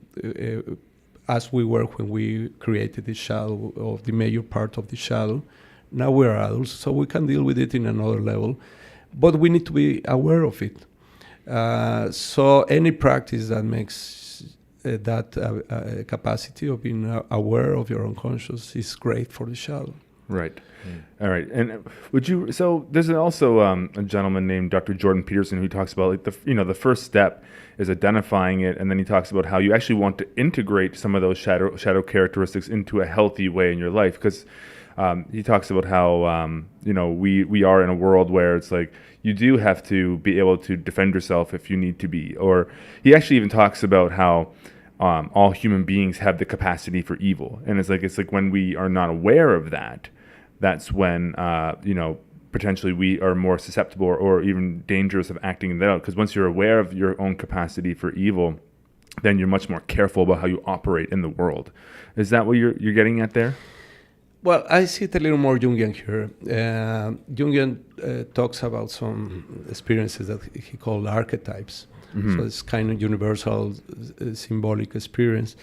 as we were when we created the shadow, of the major part of the shadow. Now we are adults, so we can deal with it in another level, but we need to be aware of it. So any practice that makes that capacity of being aware of your unconscious is great for the shadow. Right. All right. And would you? So there's also a gentleman named Dr. Jordan Peterson who talks about like the first step is identifying it, and then he talks about how you actually want to integrate some of those shadow characteristics into a healthy way in your life, because he talks about how we are in a world where it's like you do have to be able to defend yourself if you need to be, or he actually even talks about how all human beings have the capacity for evil, and it's like when we are not aware of that, that's when potentially we are more susceptible or even dangerous of acting that out. Because once you're aware of your own capacity for evil, then you're much more careful about how you operate in the world. Is that what you're getting at there? Well, I see it a little more Jungian here. Jungian talks about some experiences that he called archetypes. Mm-hmm. So it's kind of universal symbolic experience.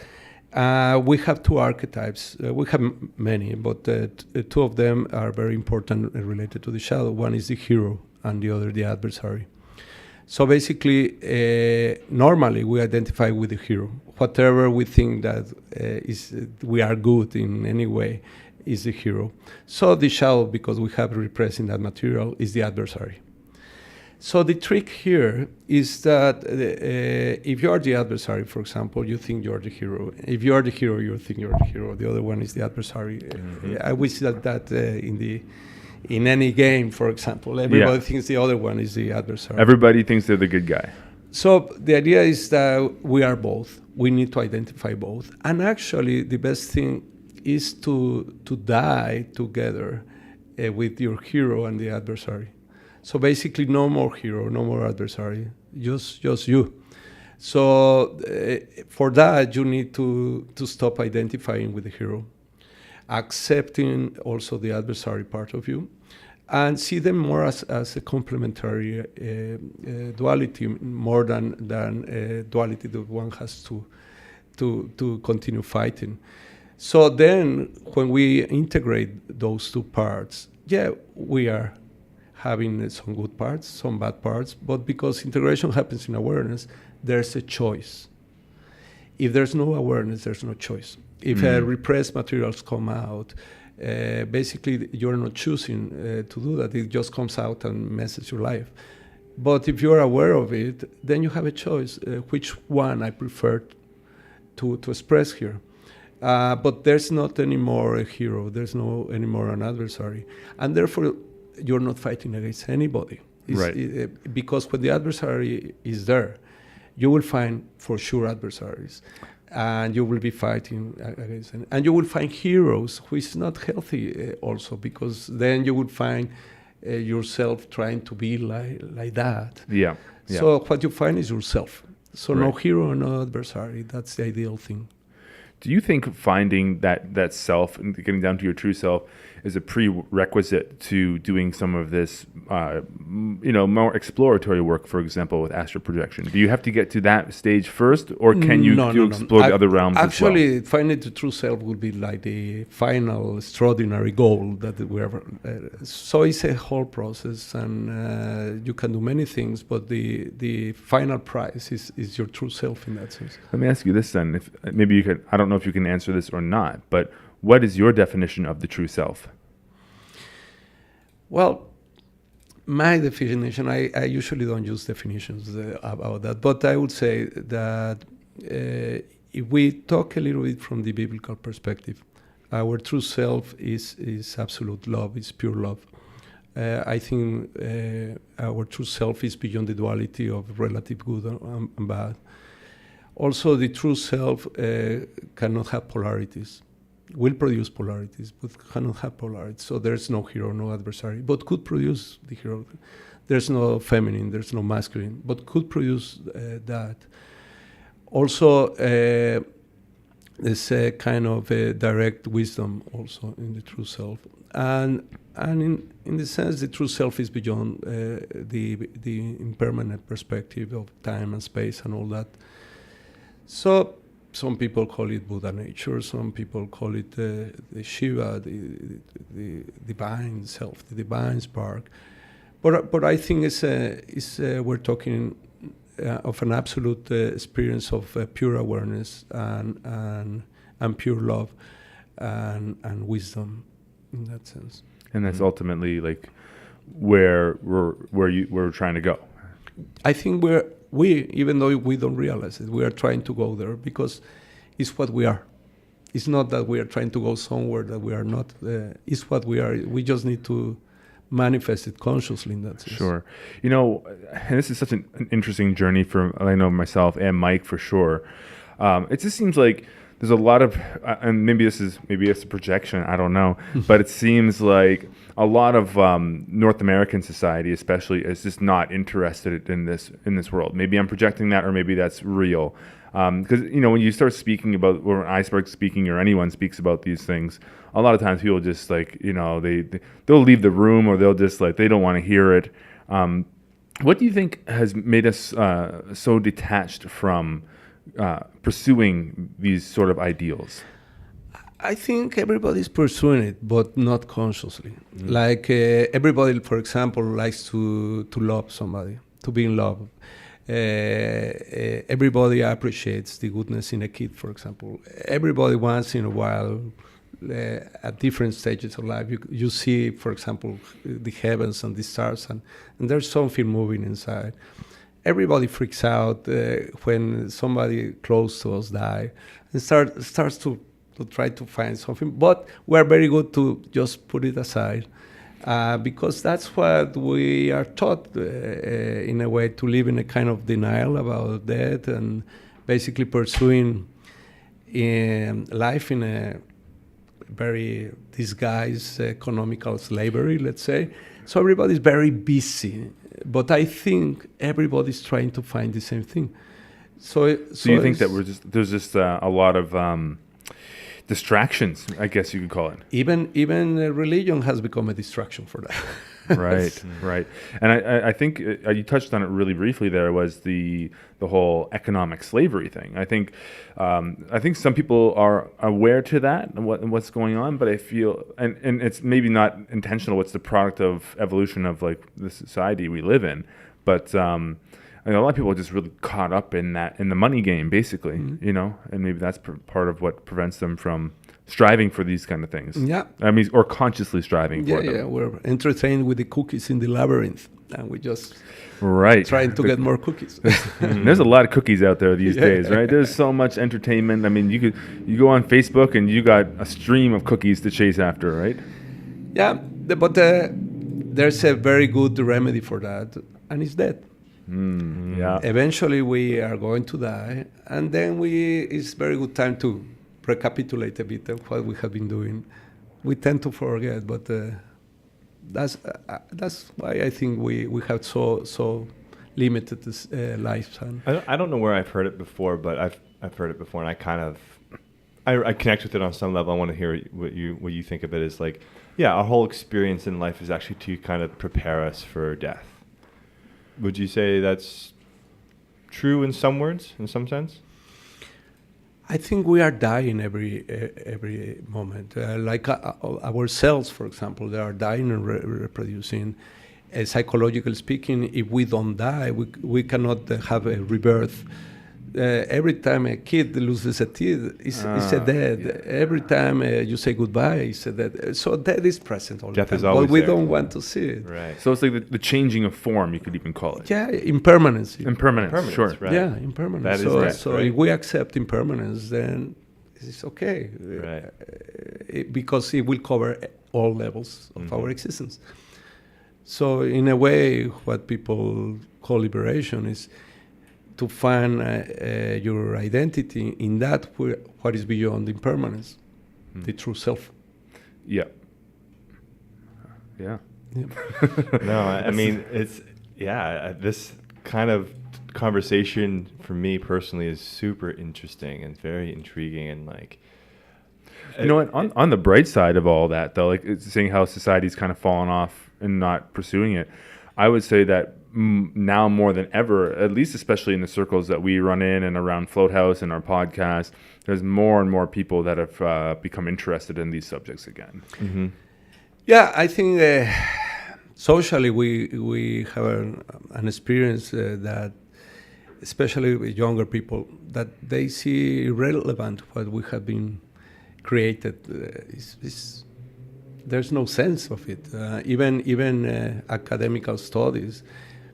We have 2 archetypes. We have many, but 2 of them are very important related to the shadow. One is the hero and the other the adversary. So basically, normally we identify with the hero. Whatever we think that we are good in any way is the hero. So the shadow, because we have repressed in that material, is the adversary. So the trick here is that if you are the adversary, for example, you think you're the hero. If you are the hero, you think you're the hero. The other one is the adversary. Mm-hmm. I wish that in any game, for example, everybody thinks the other one is the adversary. Everybody thinks they're the good guy. So the idea is that we are both. We need to identify both. And actually, the best thing is to die together with your hero and the adversary. So basically, no more hero, no more adversary, just you. So for that, you need to stop identifying with the hero, accepting also the adversary part of you, and see them more as a complementary duality, more than duality that one has to continue fighting. So then, when we integrate those 2 parts, we are having some good parts, some bad parts, but because integration happens in awareness, there's a choice. If there's no awareness, there's no choice. If repressed materials come out, basically you're not choosing to do that. It just comes out and messes your life. But if you're aware of it, then you have a choice, which one I prefer to express here. But there's not anymore a hero, there's no anymore an adversary. And therefore, you're not fighting against anybody. Because when the adversary is there, you will find for sure adversaries, and you will be fighting against them. And you will find heroes, which is not healthy also, because then you would find yourself trying to be like that. Yeah. So what you find is yourself. So no Right. hero, no adversary. That's the ideal thing. Do you think finding that self and getting down to your true self is a prerequisite to doing some of this, more exploratory work, for example, with astral projection? Do you have to get to that stage first, or can you explore the other realms Actually, as well? finding the true self would be like the final extraordinary goal that we have. So it's a whole process, and you can do many things, but the final prize is your true self in that sense. Let me ask you this then. If maybe you could, I don't know if you can answer this or not, but what is your definition of the true self? Well, my definition, I usually don't use definitions about that, but I would say that if we talk a little bit from the biblical perspective, our true self is absolute love, is pure love. I think our true self is beyond the duality of relative good and bad. Also, the true self cannot have polarities. Will produce polarities, but cannot have polarities. So there's no hero, no adversary, but could produce the hero. There's no feminine, there's no masculine, but could produce that. Also, there's a kind of a direct wisdom also in the true self. And in the sense, the true self is beyond the impermanent perspective of time and space and all that. So some people call it Buddha nature, some people call it the Shiva, the divine self, the divine spark. But I think we're talking of an absolute experience of pure awareness and pure love and wisdom in that sense. And that's ultimately like where we're trying to go. I think we, even though we don't realize it, we are trying to go there because it's what we are. It's not that we are trying to go somewhere that we are not. It's what we are. We just need to manifest it consciously in that sense. Sure. And this is such an interesting journey for, I know, myself and Mike for sure. It just seems like there's a lot of, and maybe it's a projection, I don't know, but it seems like a lot of North American society especially is just not interested in this world. Maybe I'm projecting that, or maybe that's real. Because, when you start speaking about, or I start speaking, or anyone speaks about these things, a lot of times people just they'll leave the room, or they'll just they don't want to hear it. What do you think has made us so detached from pursuing these sort of ideals? I think everybody's pursuing it, but not consciously. Like everybody, for example, likes to love somebody, to be in love. Everybody appreciates the goodness in a kid, for example. Everybody once in a while, at different stages of life, you see, for example, the heavens and the stars, and there's something moving inside. Everybody freaks out when somebody close to us die, and starts to try to find something. But we're very good to just put it aside. Because that's what we are taught in a way, to live in a kind of denial about death and basically pursuing life in a very disguised economical slavery, let's say. So everybody's very busy, but I think everybody's trying to find the same thing. So you think that there's just a lot of distractions, I guess you could call it. Even religion has become a distraction for that. Right. And I think you touched on it really briefly. There was the whole economic slavery thing. I think some people are aware to that and what's going on, but I feel and it's maybe not intentional. It's the product of evolution of the society we live in, but. A lot of people are just really caught up in the money game, basically, and maybe that's part of what prevents them from striving for these kind of things. Yeah. I mean, or consciously striving for them. Yeah, we're entertained with the cookies in the labyrinth, and we just trying to get more cookies. There's a lot of cookies out there these days, right? There's so much entertainment. I mean, you go on Facebook and you got a stream of cookies to chase after, right? Yeah, but there's a very good remedy for that, and it's death. Yeah. Eventually, we are going to die, and then it's very good time to recapitulate a bit of what we have been doing. We tend to forget, but that's why I think we have so limited this lifespan. I don't know where I've heard it before, but I've heard it before, and I kind of I connect with it on some level. I want to hear what you think of it. Is like, yeah, our whole experience in life is actually to kind of prepare us for death. Would you say that's true in some words, in some sense? I think we are dying every moment. Like our cells, for example, they are dying and reproducing. Psychologically speaking, if we don't die, we cannot have a rebirth. Every time a kid loses a teeth, it's a death. Yeah. Every time you say goodbye, it's a death. So death is present all death the time, is always but we there. don't want to see it. Right. So it's like the changing of form, you could even call it. Yeah, impermanence. Impermanence, sure. Right. Yeah, impermanence. That is so right, right. If we accept impermanence, then it's okay. Right. Because it will cover all levels of our existence. So in a way, what people call liberation is to find your identity in that what is beyond impermanence, the true self. Yeah. Yeah. No, I mean, it's, this kind of conversation for me personally is super interesting and very intriguing, and like, you know what, on the bright side of all that though, like it's seeing how society's kind of fallen off and not pursuing it, I would say that now more than ever, at least especially in the circles that we run in and around Float House and our podcast, there's more and more people that have become interested in these subjects again. Mm-hmm. Yeah, I think socially we have an experience that, especially with younger people, that they see irrelevant what we have been created. There's no sense of it. Even academical studies,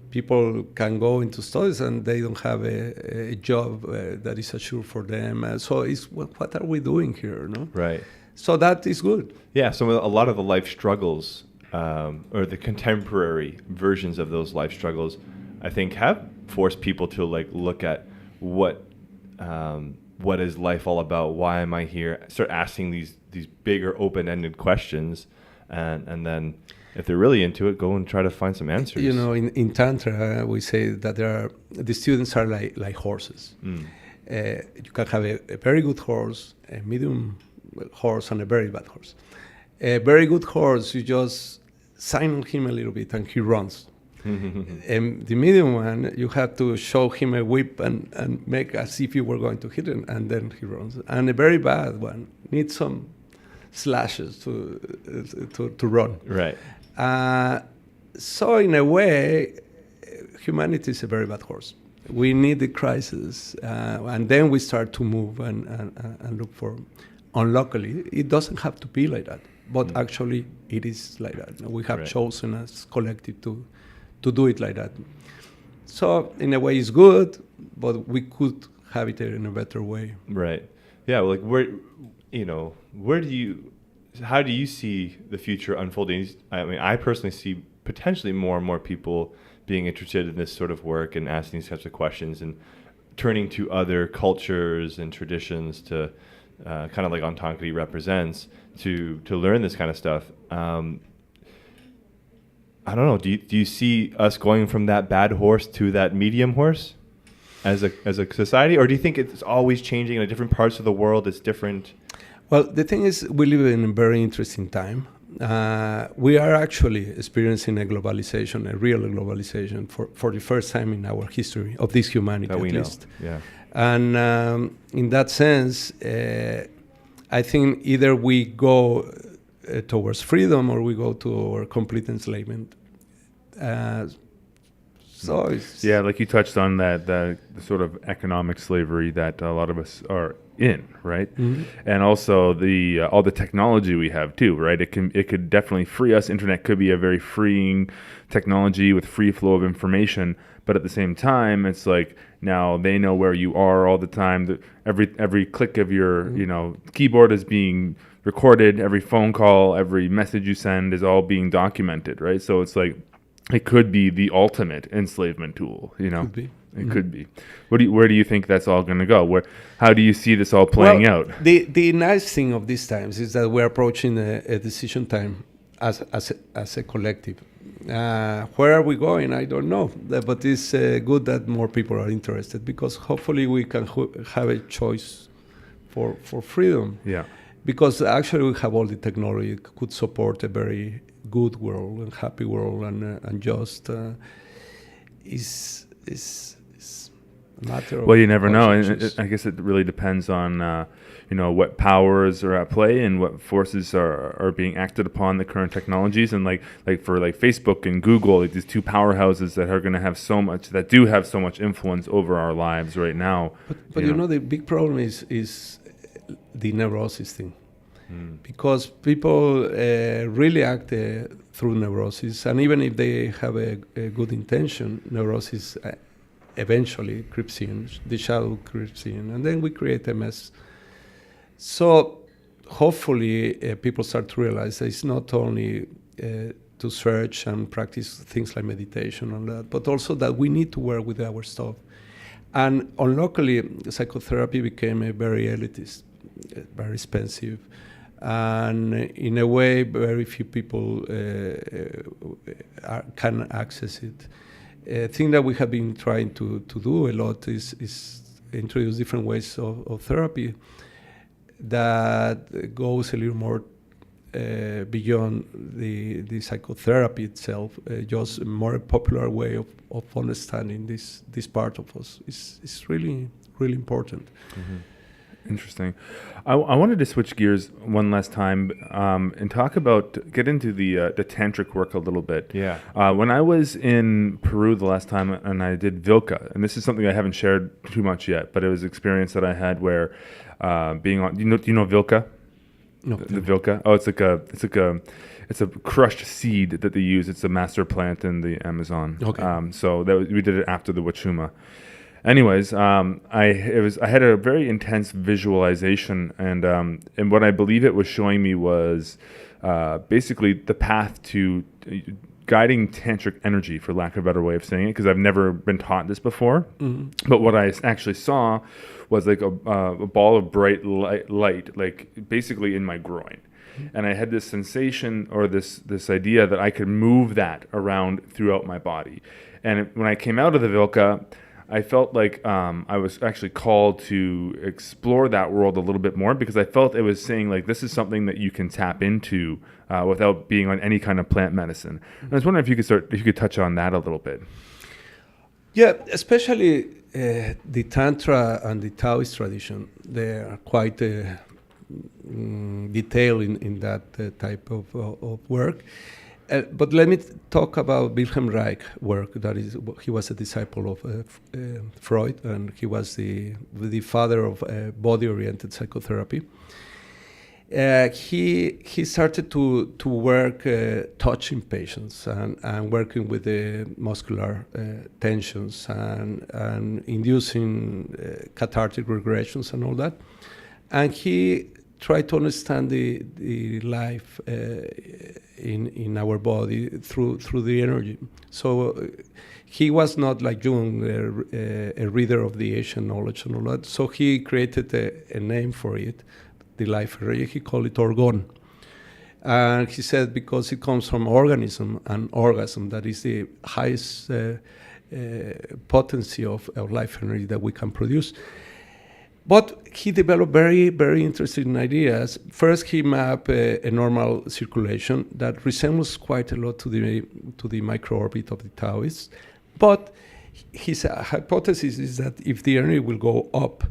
people can go into studies and they don't have a job that is assured for them. So it's what are we doing here, no? Right. So that is good. Yeah. So a lot of the life struggles, or the contemporary versions of those life struggles, I think have forced people to like look at what is life all about? Why am I here? Start asking these bigger open-ended questions, and then if they're really into it, go and try to find some answers. You know, in Tantra, we say that the students are like horses. You can have a very good horse, a medium horse, and a very bad horse. A very good horse, you just signal him a little bit and he runs. And the medium one, you have to show him a whip and make as if you were going to hit him, and then he runs. And a very bad one needs some slashes to run. Right. So in a way, humanity is a very bad horse. We need the crisis, and then we start to move and look for. Unluckily, it doesn't have to be like that, but actually it is like that. We have chosen as collective to do it like that. So in a way it's good, but we could have it in a better way. Right. Yeah. Well, like how do you see the future unfolding? I mean, I personally see potentially more and more people being interested in this sort of work and asking these types of questions and turning to other cultures and traditions to kind of like Ontogony represents to learn this kind of stuff. I don't know. Do you see us going from that bad horse to that medium horse as a society, or do you think it's always changing in different parts of the world? It's different. Well, the thing is, we live in a very interesting time. We are actually experiencing a globalization, a real globalization, for the first time in our history of this humanity, that we at know. least. Yeah. And in that sense, I think either we go towards freedom or we go to our complete enslavement. So it's like you touched on that, the sort of economic slavery that a lot of us are in, right? Mm-hmm. And also the all the technology we have too, right? It could definitely free us. Internet could be a very freeing technology with free flow of information, but at the same time, it's like now they know where you are all the time. Every click of your keyboard is being recorded. Every phone call, every message you send is all being documented, right? So it's like it could be the ultimate enslavement tool, you know. Could be. It could be. Where do you think that's all going to go? How do you see this all playing out? The nice thing of these times is that we're approaching a decision time as a collective. Where are we going? I don't know. But it's good that more people are interested, because hopefully we can have a choice for freedom. Yeah. Because actually we have all the technology that could support a very good world and happy world and just is a matter of. Well, you never know, and conscience. I guess it really depends on what powers are at play and what forces are being acted upon the current technologies, and like for Facebook and Google, like these two powerhouses that are going to have so much influence over our lives right now. But the big problem is the neurosis thing. Because people really act through neurosis, and even if they have a good intention, neurosis eventually creeps in, the shadow creeps in, and then we create a mess. So hopefully people start to realize that it's not only to search and practice things like meditation and that, but also that we need to work with our stuff. And locally, psychotherapy became a very elitist, very expensive, and in a way, very few people can access it. A thing that we have been trying to do a lot is introduce different ways of therapy that goes a little more beyond the psychotherapy itself, just a more popular way of understanding this part of us is really, really important. Mm-hmm. Interesting. I wanted to switch gears one last time and get into the tantric work a little bit. Yeah. When I was in Peru the last time and I did Vilca, and this is something I haven't shared too much yet, but it was an experience that I had where being on. Do you know Vilca? No. The Vilca. Oh, it's a crushed seed that they use. It's a master plant in the Amazon. Okay. So we did it after the Wachuma. Anyways, I had a very intense visualization, and what I believe it was showing me was basically the path to guiding tantric energy, for lack of a better way of saying it, because I've never been taught this before. Mm-hmm. But what I actually saw was like a ball of bright light, like basically in my groin. And I had this sensation or this idea that I could move that around throughout my body. And when I came out of the Vilca, I felt like I was actually called to explore that world a little bit more, because I felt it was saying like this is something that you can tap into without being on any kind of plant medicine. And I was wondering if you could touch on that a little bit. Yeah, especially the Tantra and the Taoist tradition, they are quite detailed in that type of work. But let me talk about Wilhelm Reich work. He was a disciple of Freud, and he was the father of body-oriented psychotherapy. He started to work touching patients and working with the muscular tensions and inducing cathartic regressions and all that. And he tried to understand the life in our body through the energy. So he was not like Jung, a reader of the Asian knowledge and all that. So he created a name for it, the life energy. He called it orgon. And he said because it comes from organism and orgasm, that is the highest potency of life energy that we can produce. But he developed very, very interesting ideas. First, he mapped a normal circulation that resembles quite a lot to the microorbit of the Taoists. But his hypothesis is that if the energy will go up,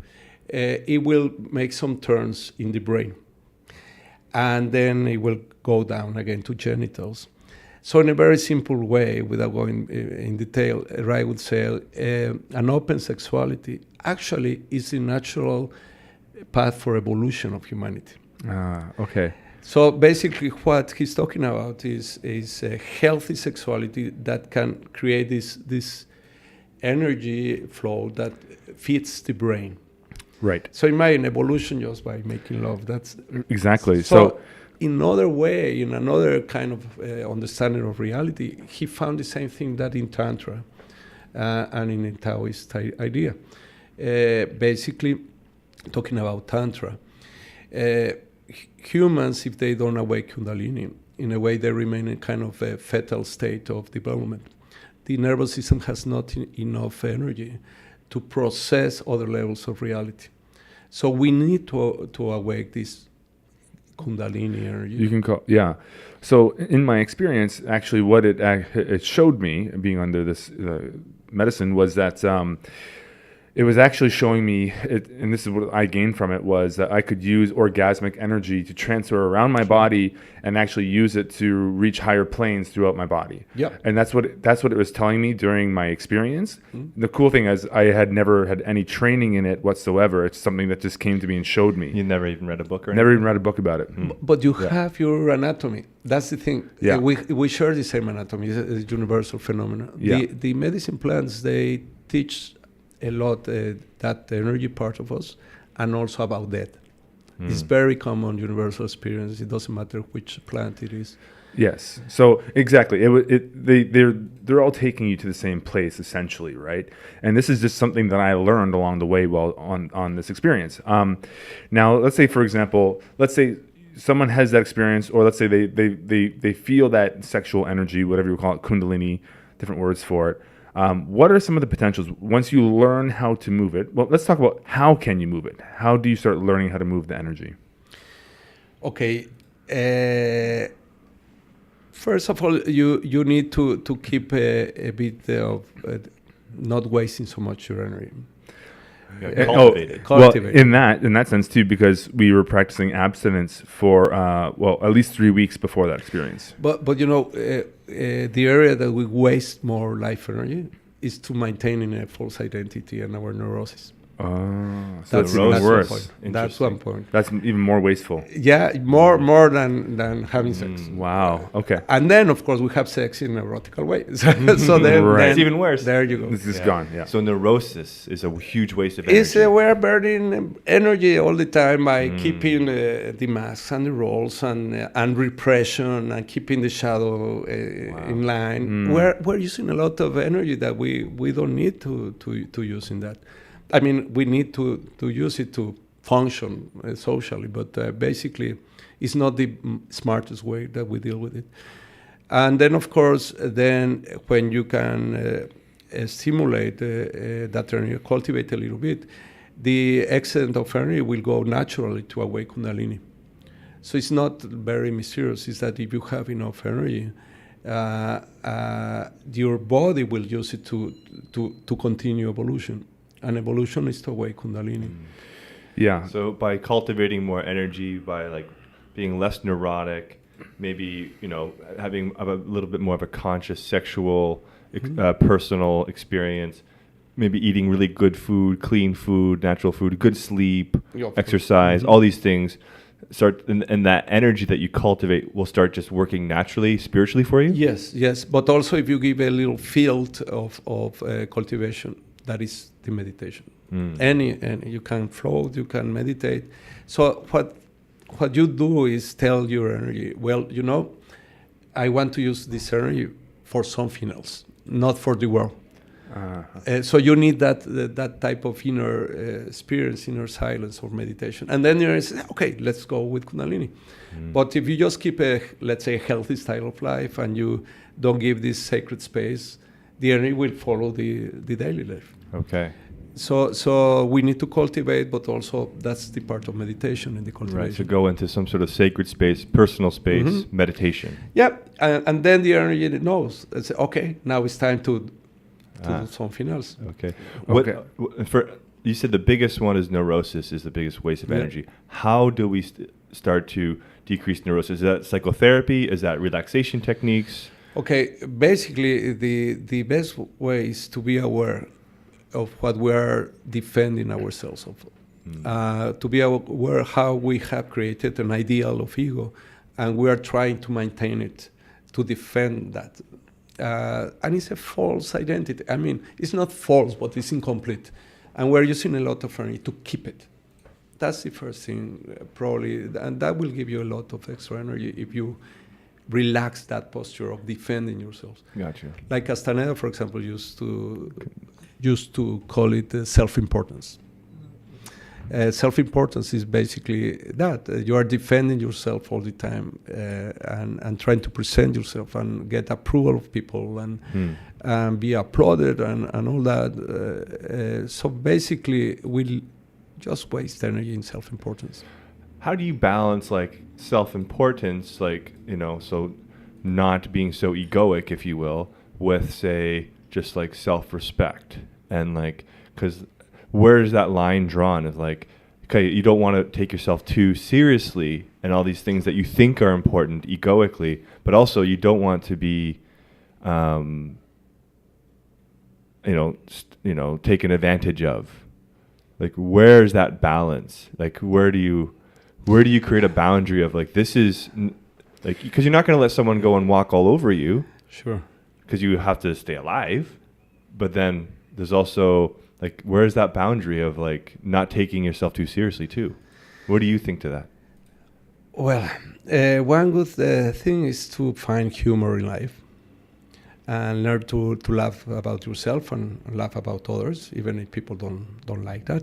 it will make some turns in the brain. And then it will go down again to genitals. So in a very simple way, without going in detail, Rai would say an open sexuality actually is the natural path for evolution of humanity. Okay. So basically what he's talking about is a healthy sexuality that can create this energy flow that feeds the brain. Right. So imagine evolution just by making love. That's exactly. So in another way, in another kind of understanding of reality, he found the same thing that in Tantra and in the Taoist idea. Basically, talking about Tantra, humans, if they don't awake Kundalini, in a way they remain in kind of a fetal state of development. The nervous system has not enough energy to process other levels of reality. So we need to awake this Kundalini energy. You can call, yeah. So in my experience, actually, what it showed me, being under this medicine, was that it was actually showing me, and this is what I gained from it, was that I could use orgasmic energy to transfer around my body and actually use it to reach higher planes throughout my body. Yeah. And that's what it was telling me during my experience. Mm-hmm. The cool thing is I had never had any training in it whatsoever. It's something that just came to me and showed me. You never even read a book or anything? Never even read a book about it. But you have your anatomy. That's the thing. Yeah. We share the same anatomy. It's a universal phenomenon. Yeah. The medicine plants, they teach a lot that energy part of us, and also about death. It's very common universal experience. It doesn't matter which plant it is. Yes. So exactly, they're all taking you to the same place essentially, right? And this is just something that I learned along the way while on this experience. Now, let's say, for example, someone has that experience, or let's say they feel that sexual energy, whatever you call it, Kundalini, different words for it. What are some of the potentials once you learn how to move it? Well, let's talk about how can you move it. How do you start learning how to move the energy? Okay. First of all, you need to keep a bit of not wasting so much your energy. Cultivate. Well, in that sense too, because we were practicing abstinence for at least 3 weeks before that experience. But you know, the area that we waste more life energy is to maintaining a false identity and our neurosis. So that's worse. That's one point. That's even more wasteful. Yeah, more than having sex. Wow. Okay. And then, of course, we have sex in erotical ways. So then it's even worse. There you go. This is gone. Yeah. So neurosis is a huge waste of energy. It's we're burning energy all the time by keeping the masks and the roles and repression and keeping the shadow in line. We're using a lot of energy that we don't need to use in that. I mean, we need to use it to function socially, but basically, it's not the smartest way that we deal with it. And then, of course, when you can stimulate that energy, cultivate a little bit, the excess of energy will go naturally to awake Kundalini. So it's not very mysterious. It's that if you have enough energy, your body will use it to continue evolution. And evolution is to awake Kundalini. Yeah. So by cultivating more energy, by being less neurotic, maybe having a little bit more of a conscious sexual personal experience, maybe eating really good food, clean food, natural food, good sleep, exercise, all these things start, and that energy that you cultivate will start just working naturally, spiritually for you? Yes. But also if you give a little field of cultivation, that is the meditation. Any you can float, you can meditate. So what you do is tell your energy, well, I want to use this energy for something else, not for the world. So you need that type of inner experience, inner silence or meditation. And then you say, okay, let's go with Kundalini. But if you just keep let's say, a healthy style of life and you don't give this sacred space, the energy will follow the daily life. Okay. So we need to cultivate, but also that's the part of meditation and the cultivation. Right, so go into some sort of sacred space, personal space, meditation. Yeah, and then the energy knows. It's okay, now it's time to do something else. Okay. You said the biggest one is neurosis, is the biggest waste of energy. How do we start to decrease neurosis? Is that psychotherapy? Is that relaxation techniques? Okay, basically the best way is to be aware of what we are defending ourselves of. To be aware how we have created an ideal of ego and we are trying to maintain it, to defend that. And it's a false identity. I mean, it's not false, but it's incomplete. And we're using a lot of energy to keep it. That's the first thing, probably, and that will give you a lot of extra energy if you relax that posture of defending yourselves. Gotcha. Like Castaneda, for example, used to call it self-importance. Self-importance is basically that you are defending yourself all the time and trying to present yourself and get approval of people and be applauded and all that. So basically, we'll just waste energy in self-importance. How do you balance like self-importance, like, you know, so not being so egoic, if you will, with, say, just like self-respect? And like, because where is that line drawn of like, okay, you don't want to take yourself too seriously and all these things that you think are important egoically, but also you don't want to be, taken advantage of. Like, where's that balance? Like, where do you create a boundary of like, this is like, because you're not going to let someone go and walk all over you. Sure. Because you have to stay alive. But then there's also like, where's that boundary of like not taking yourself too seriously too? What do you think to that? Well, one good thing is to find humor in life and learn to laugh about yourself and laugh about others, even if people don't like that.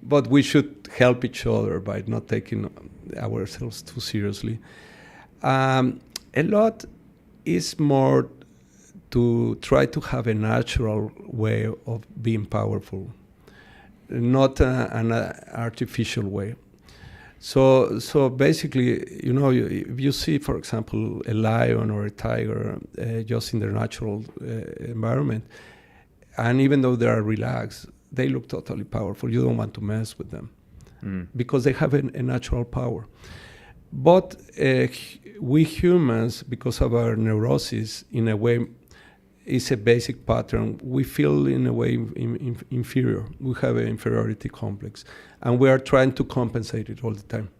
But we should help each other by not taking ourselves too seriously. A lot is more to try to have a natural way of being powerful, not an artificial way. So basically, if you see, for example, a lion or a tiger just in their natural environment, and even though they are relaxed, they look totally powerful. You don't want to mess with them because they have a natural power. But we humans, because of our neurosis, in a way, is a basic pattern. We feel in a way inferior. We have an inferiority complex, and we are trying to compensate it all the time.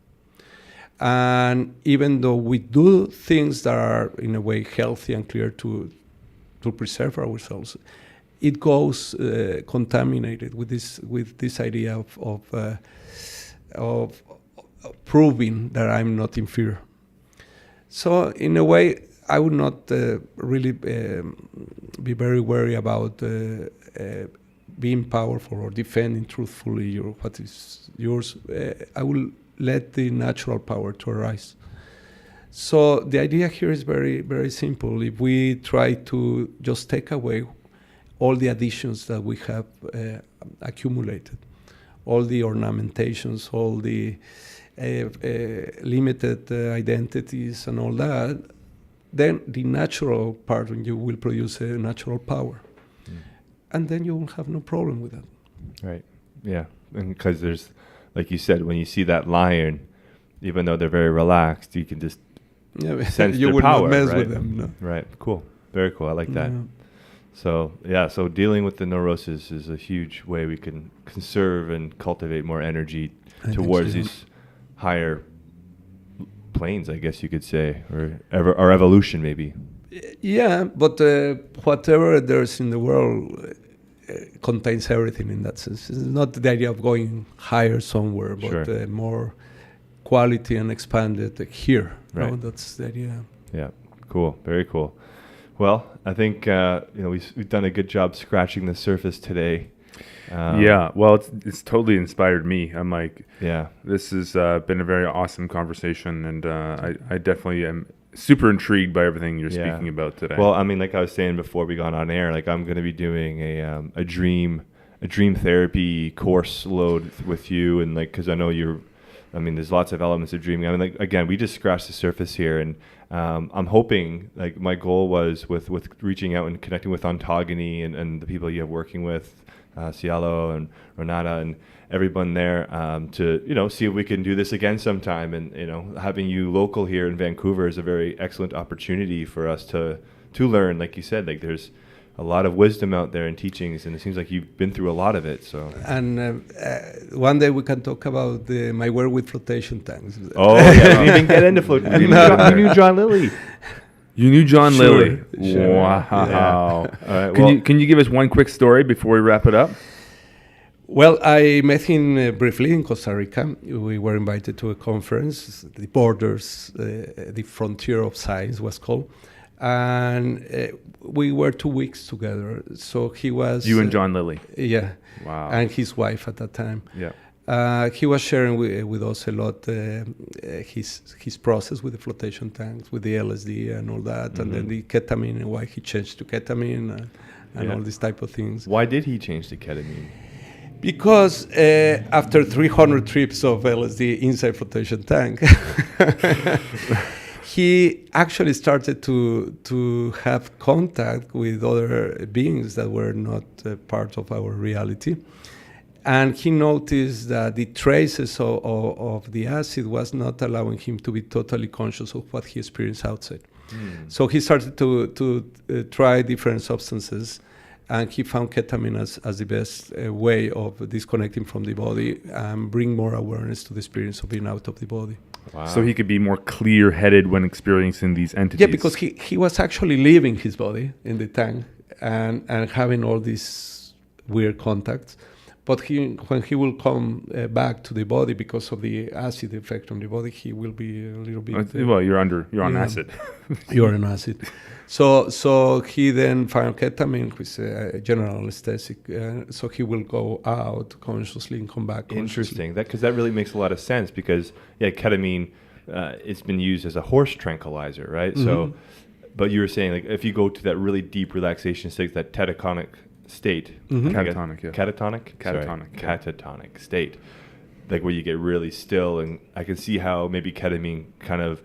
And even though we do things that are in a way healthy and clear to preserve ourselves, it goes contaminated with this idea of proving that I'm not inferior. So in a way, I would not really be very worried about being powerful or defending truthfully what is yours. I will let the natural power to arise. So the idea here is very, very simple. If we try to just take away all the additions that we have accumulated, all the ornamentations, all the limited identities and all that, then the natural part when you will produce a natural power. And then you will have no problem with that. Right. Yeah. And because there's, like you said, when you see that lion, even though they're very relaxed, you can just sense you their would power, not mess right? with them. No. Right. Cool. Very cool. I like that. Yeah. So dealing with the neurosis is a huge way we can conserve and cultivate more energy towards these higher planes, I guess you could say, or our evolution maybe. Yeah, but whatever there's in the world contains everything in that sense. It's not the idea of going higher somewhere, but more quality and expanded here. Right. No, that's the idea. Yeah, cool. Very cool. Well, I think we've done a good job scratching the surface today. Well, it's totally inspired me. I'm like, yeah, this has been a very awesome conversation, and I definitely am super intrigued by everything you're speaking about today. Well, I mean, like I was saying before we got on air, like I'm going to be doing a dream therapy course load with you, and like because I know there's lots of elements of dreaming. I mean, like again, we just scratched the surface here, and I'm hoping, like my goal was with reaching out and connecting with Ontogony and the people you have working with, Cielo and Renata and everyone there, to see if we can do this again sometime. And having you local here in Vancouver is a very excellent opportunity for us to learn. Like you said, like there's a lot of wisdom out there in teachings, and it seems like you've been through a lot of it. So, and one day we can talk about my work with flotation tanks. Oh yeah, we didn't even get into flotation. You knew John Lilly. You knew John Lilly. Sure. Wow. Yeah. All right, Can you give us one quick story before we wrap it up? Well, I met him briefly in Costa Rica. We were invited to a conference, the Borders, the Frontier of Science was called. And we were 2 weeks together. So he was... You and John Lilly. Yeah. Wow. And his wife at that time. Yeah. He was sharing with us a lot his process with the flotation tanks, with the LSD and all that, and then the ketamine and why he changed to ketamine and all these type of things. Why did he change to ketamine? Because after 300 trips of LSD inside flotation tank, he actually started to have contact with other beings that were not part of our reality. And he noticed that the traces of the acid was not allowing him to be totally conscious of what he experienced outside. So he started to try different substances, and he found ketamine as the best way of disconnecting from the body and bring more awareness to the experience of being out of the body. Wow. So he could be more clear-headed when experiencing these entities. Yeah, because he was actually leaving his body in the tank and having all these weird contacts. But when he will come back to the body because of the acid effect on the body, he will be a little bit... well, you're on acid. You're on acid. So he then found ketamine, which is a general anesthetic. So he will go out consciously and come back consciously. Interesting. Because that really makes a lot of sense because, ketamine, it's been used as a horse tranquilizer, right? So, but you were saying, like, if you go to that really deep relaxation state, that catatonic state. Catatonic, yeah. Catatonic? Catatonic. Sorry, catatonic state. Like where you get really still, and I can see how maybe ketamine kind of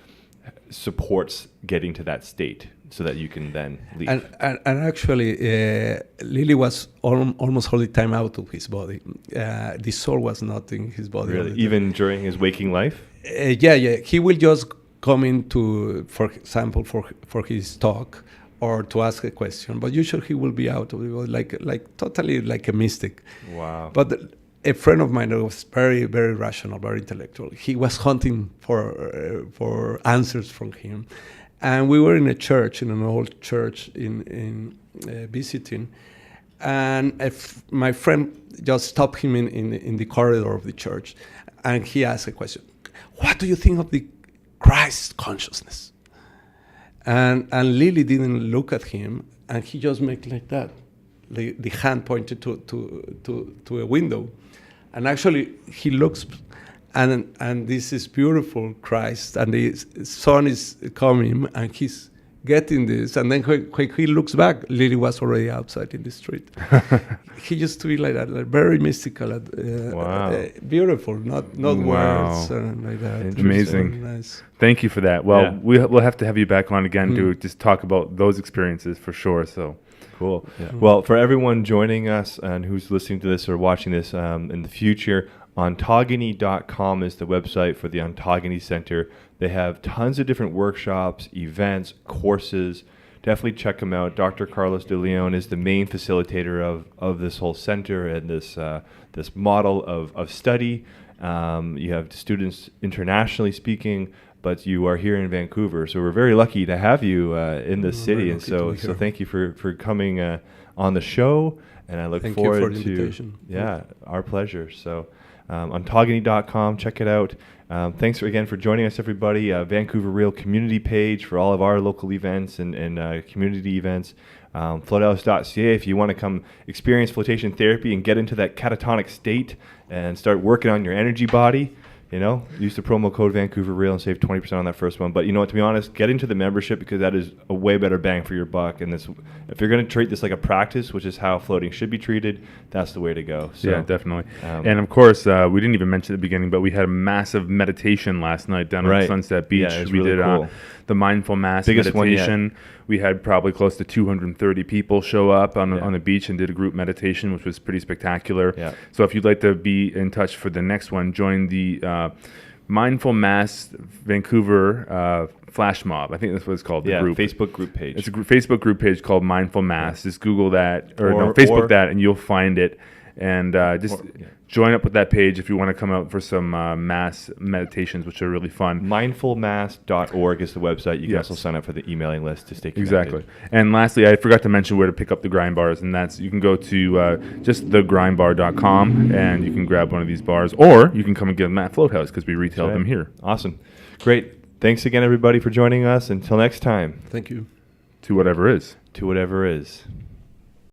supports getting to that state so that you can then leave. And actually, Lily was almost all the time out of his body. The soul was not in his body. Really? Even during his waking life? Yeah. He will just come in to, for example, for his talk, or to ask a question, but usually he will be out of the body, like totally like a mystic. Wow. But a friend of mine was very, very rational, very intellectual. He was hunting for answers from him. And we were in a church, in an old church in visiting, and my friend just stopped him in the corridor of the church, and he asked a question: "What do you think of the Christ consciousness?" And Lily didn't look at him, and he just made like that. The hand pointed to a window, and actually he looks, and this is beautiful Christ, and the sun is coming, and he's getting this, and then when he looks back, Lily was already outside in the street. He used to be like that, like very mystical, wow. Beautiful, not words like that. Amazing. Nice. Thank you for that. Well, we'll have to have you back on again to just talk about those experiences for sure. So cool. Yeah. Well, for everyone joining us and who's listening to this or watching this in the future, Ontogony.com is the website for the Ontogony Center. They have tons of different workshops, events, courses. Definitely check them out. Dr. Carlos de Leon is the main facilitator of this whole center and this model of study. You have students internationally speaking, but you are here in Vancouver. So we're very lucky to have you in this city. And so thank you for coming on the show. And I look forward for the invitation. Our pleasure. So Ontogony.com, check it out. Thanks again for joining us, everybody. Vancouver Real community page for all of our local events and community events. Floathouse.ca if you want to come experience flotation therapy and get into that catatonic state and start working on your energy body. Use the promo code Vancouver Real and save 20% on that first one. But you know what, to be honest, get into the membership because that is a way better bang for your buck. And if you're going to treat this like a practice, which is how floating should be treated, that's the way to go. So, yeah, definitely. And of course, we didn't even mention at the beginning, but we had a massive meditation last night down at Sunset Beach. Yeah, we really did cool. The mindful mass Biggest meditation. We had probably close to 230 people show up on the beach and did a group meditation, which was pretty spectacular. Yeah. So if you'd like to be in touch for the next one, join the Mindful Mass Vancouver Flash Mob. I think that's what it's called. The group. Facebook group page. It's a Facebook group page called Mindful Mass. Just Google that, Facebook that, and you'll find it. And just join up with that page if you want to come out for some mass meditations, which are really fun. Mindfulmass.org is the website. You can also sign up for the emailing list to stay connected. Exactly. And lastly, I forgot to mention where to pick up the grind bars, and that's you can go to just thegrindbar.com and you can grab one of these bars, or you can come and get them at Floathouse because we retail them here. Awesome. Great. Thanks again, everybody, for joining us. Until next time. Thank you. To whatever is. To whatever is.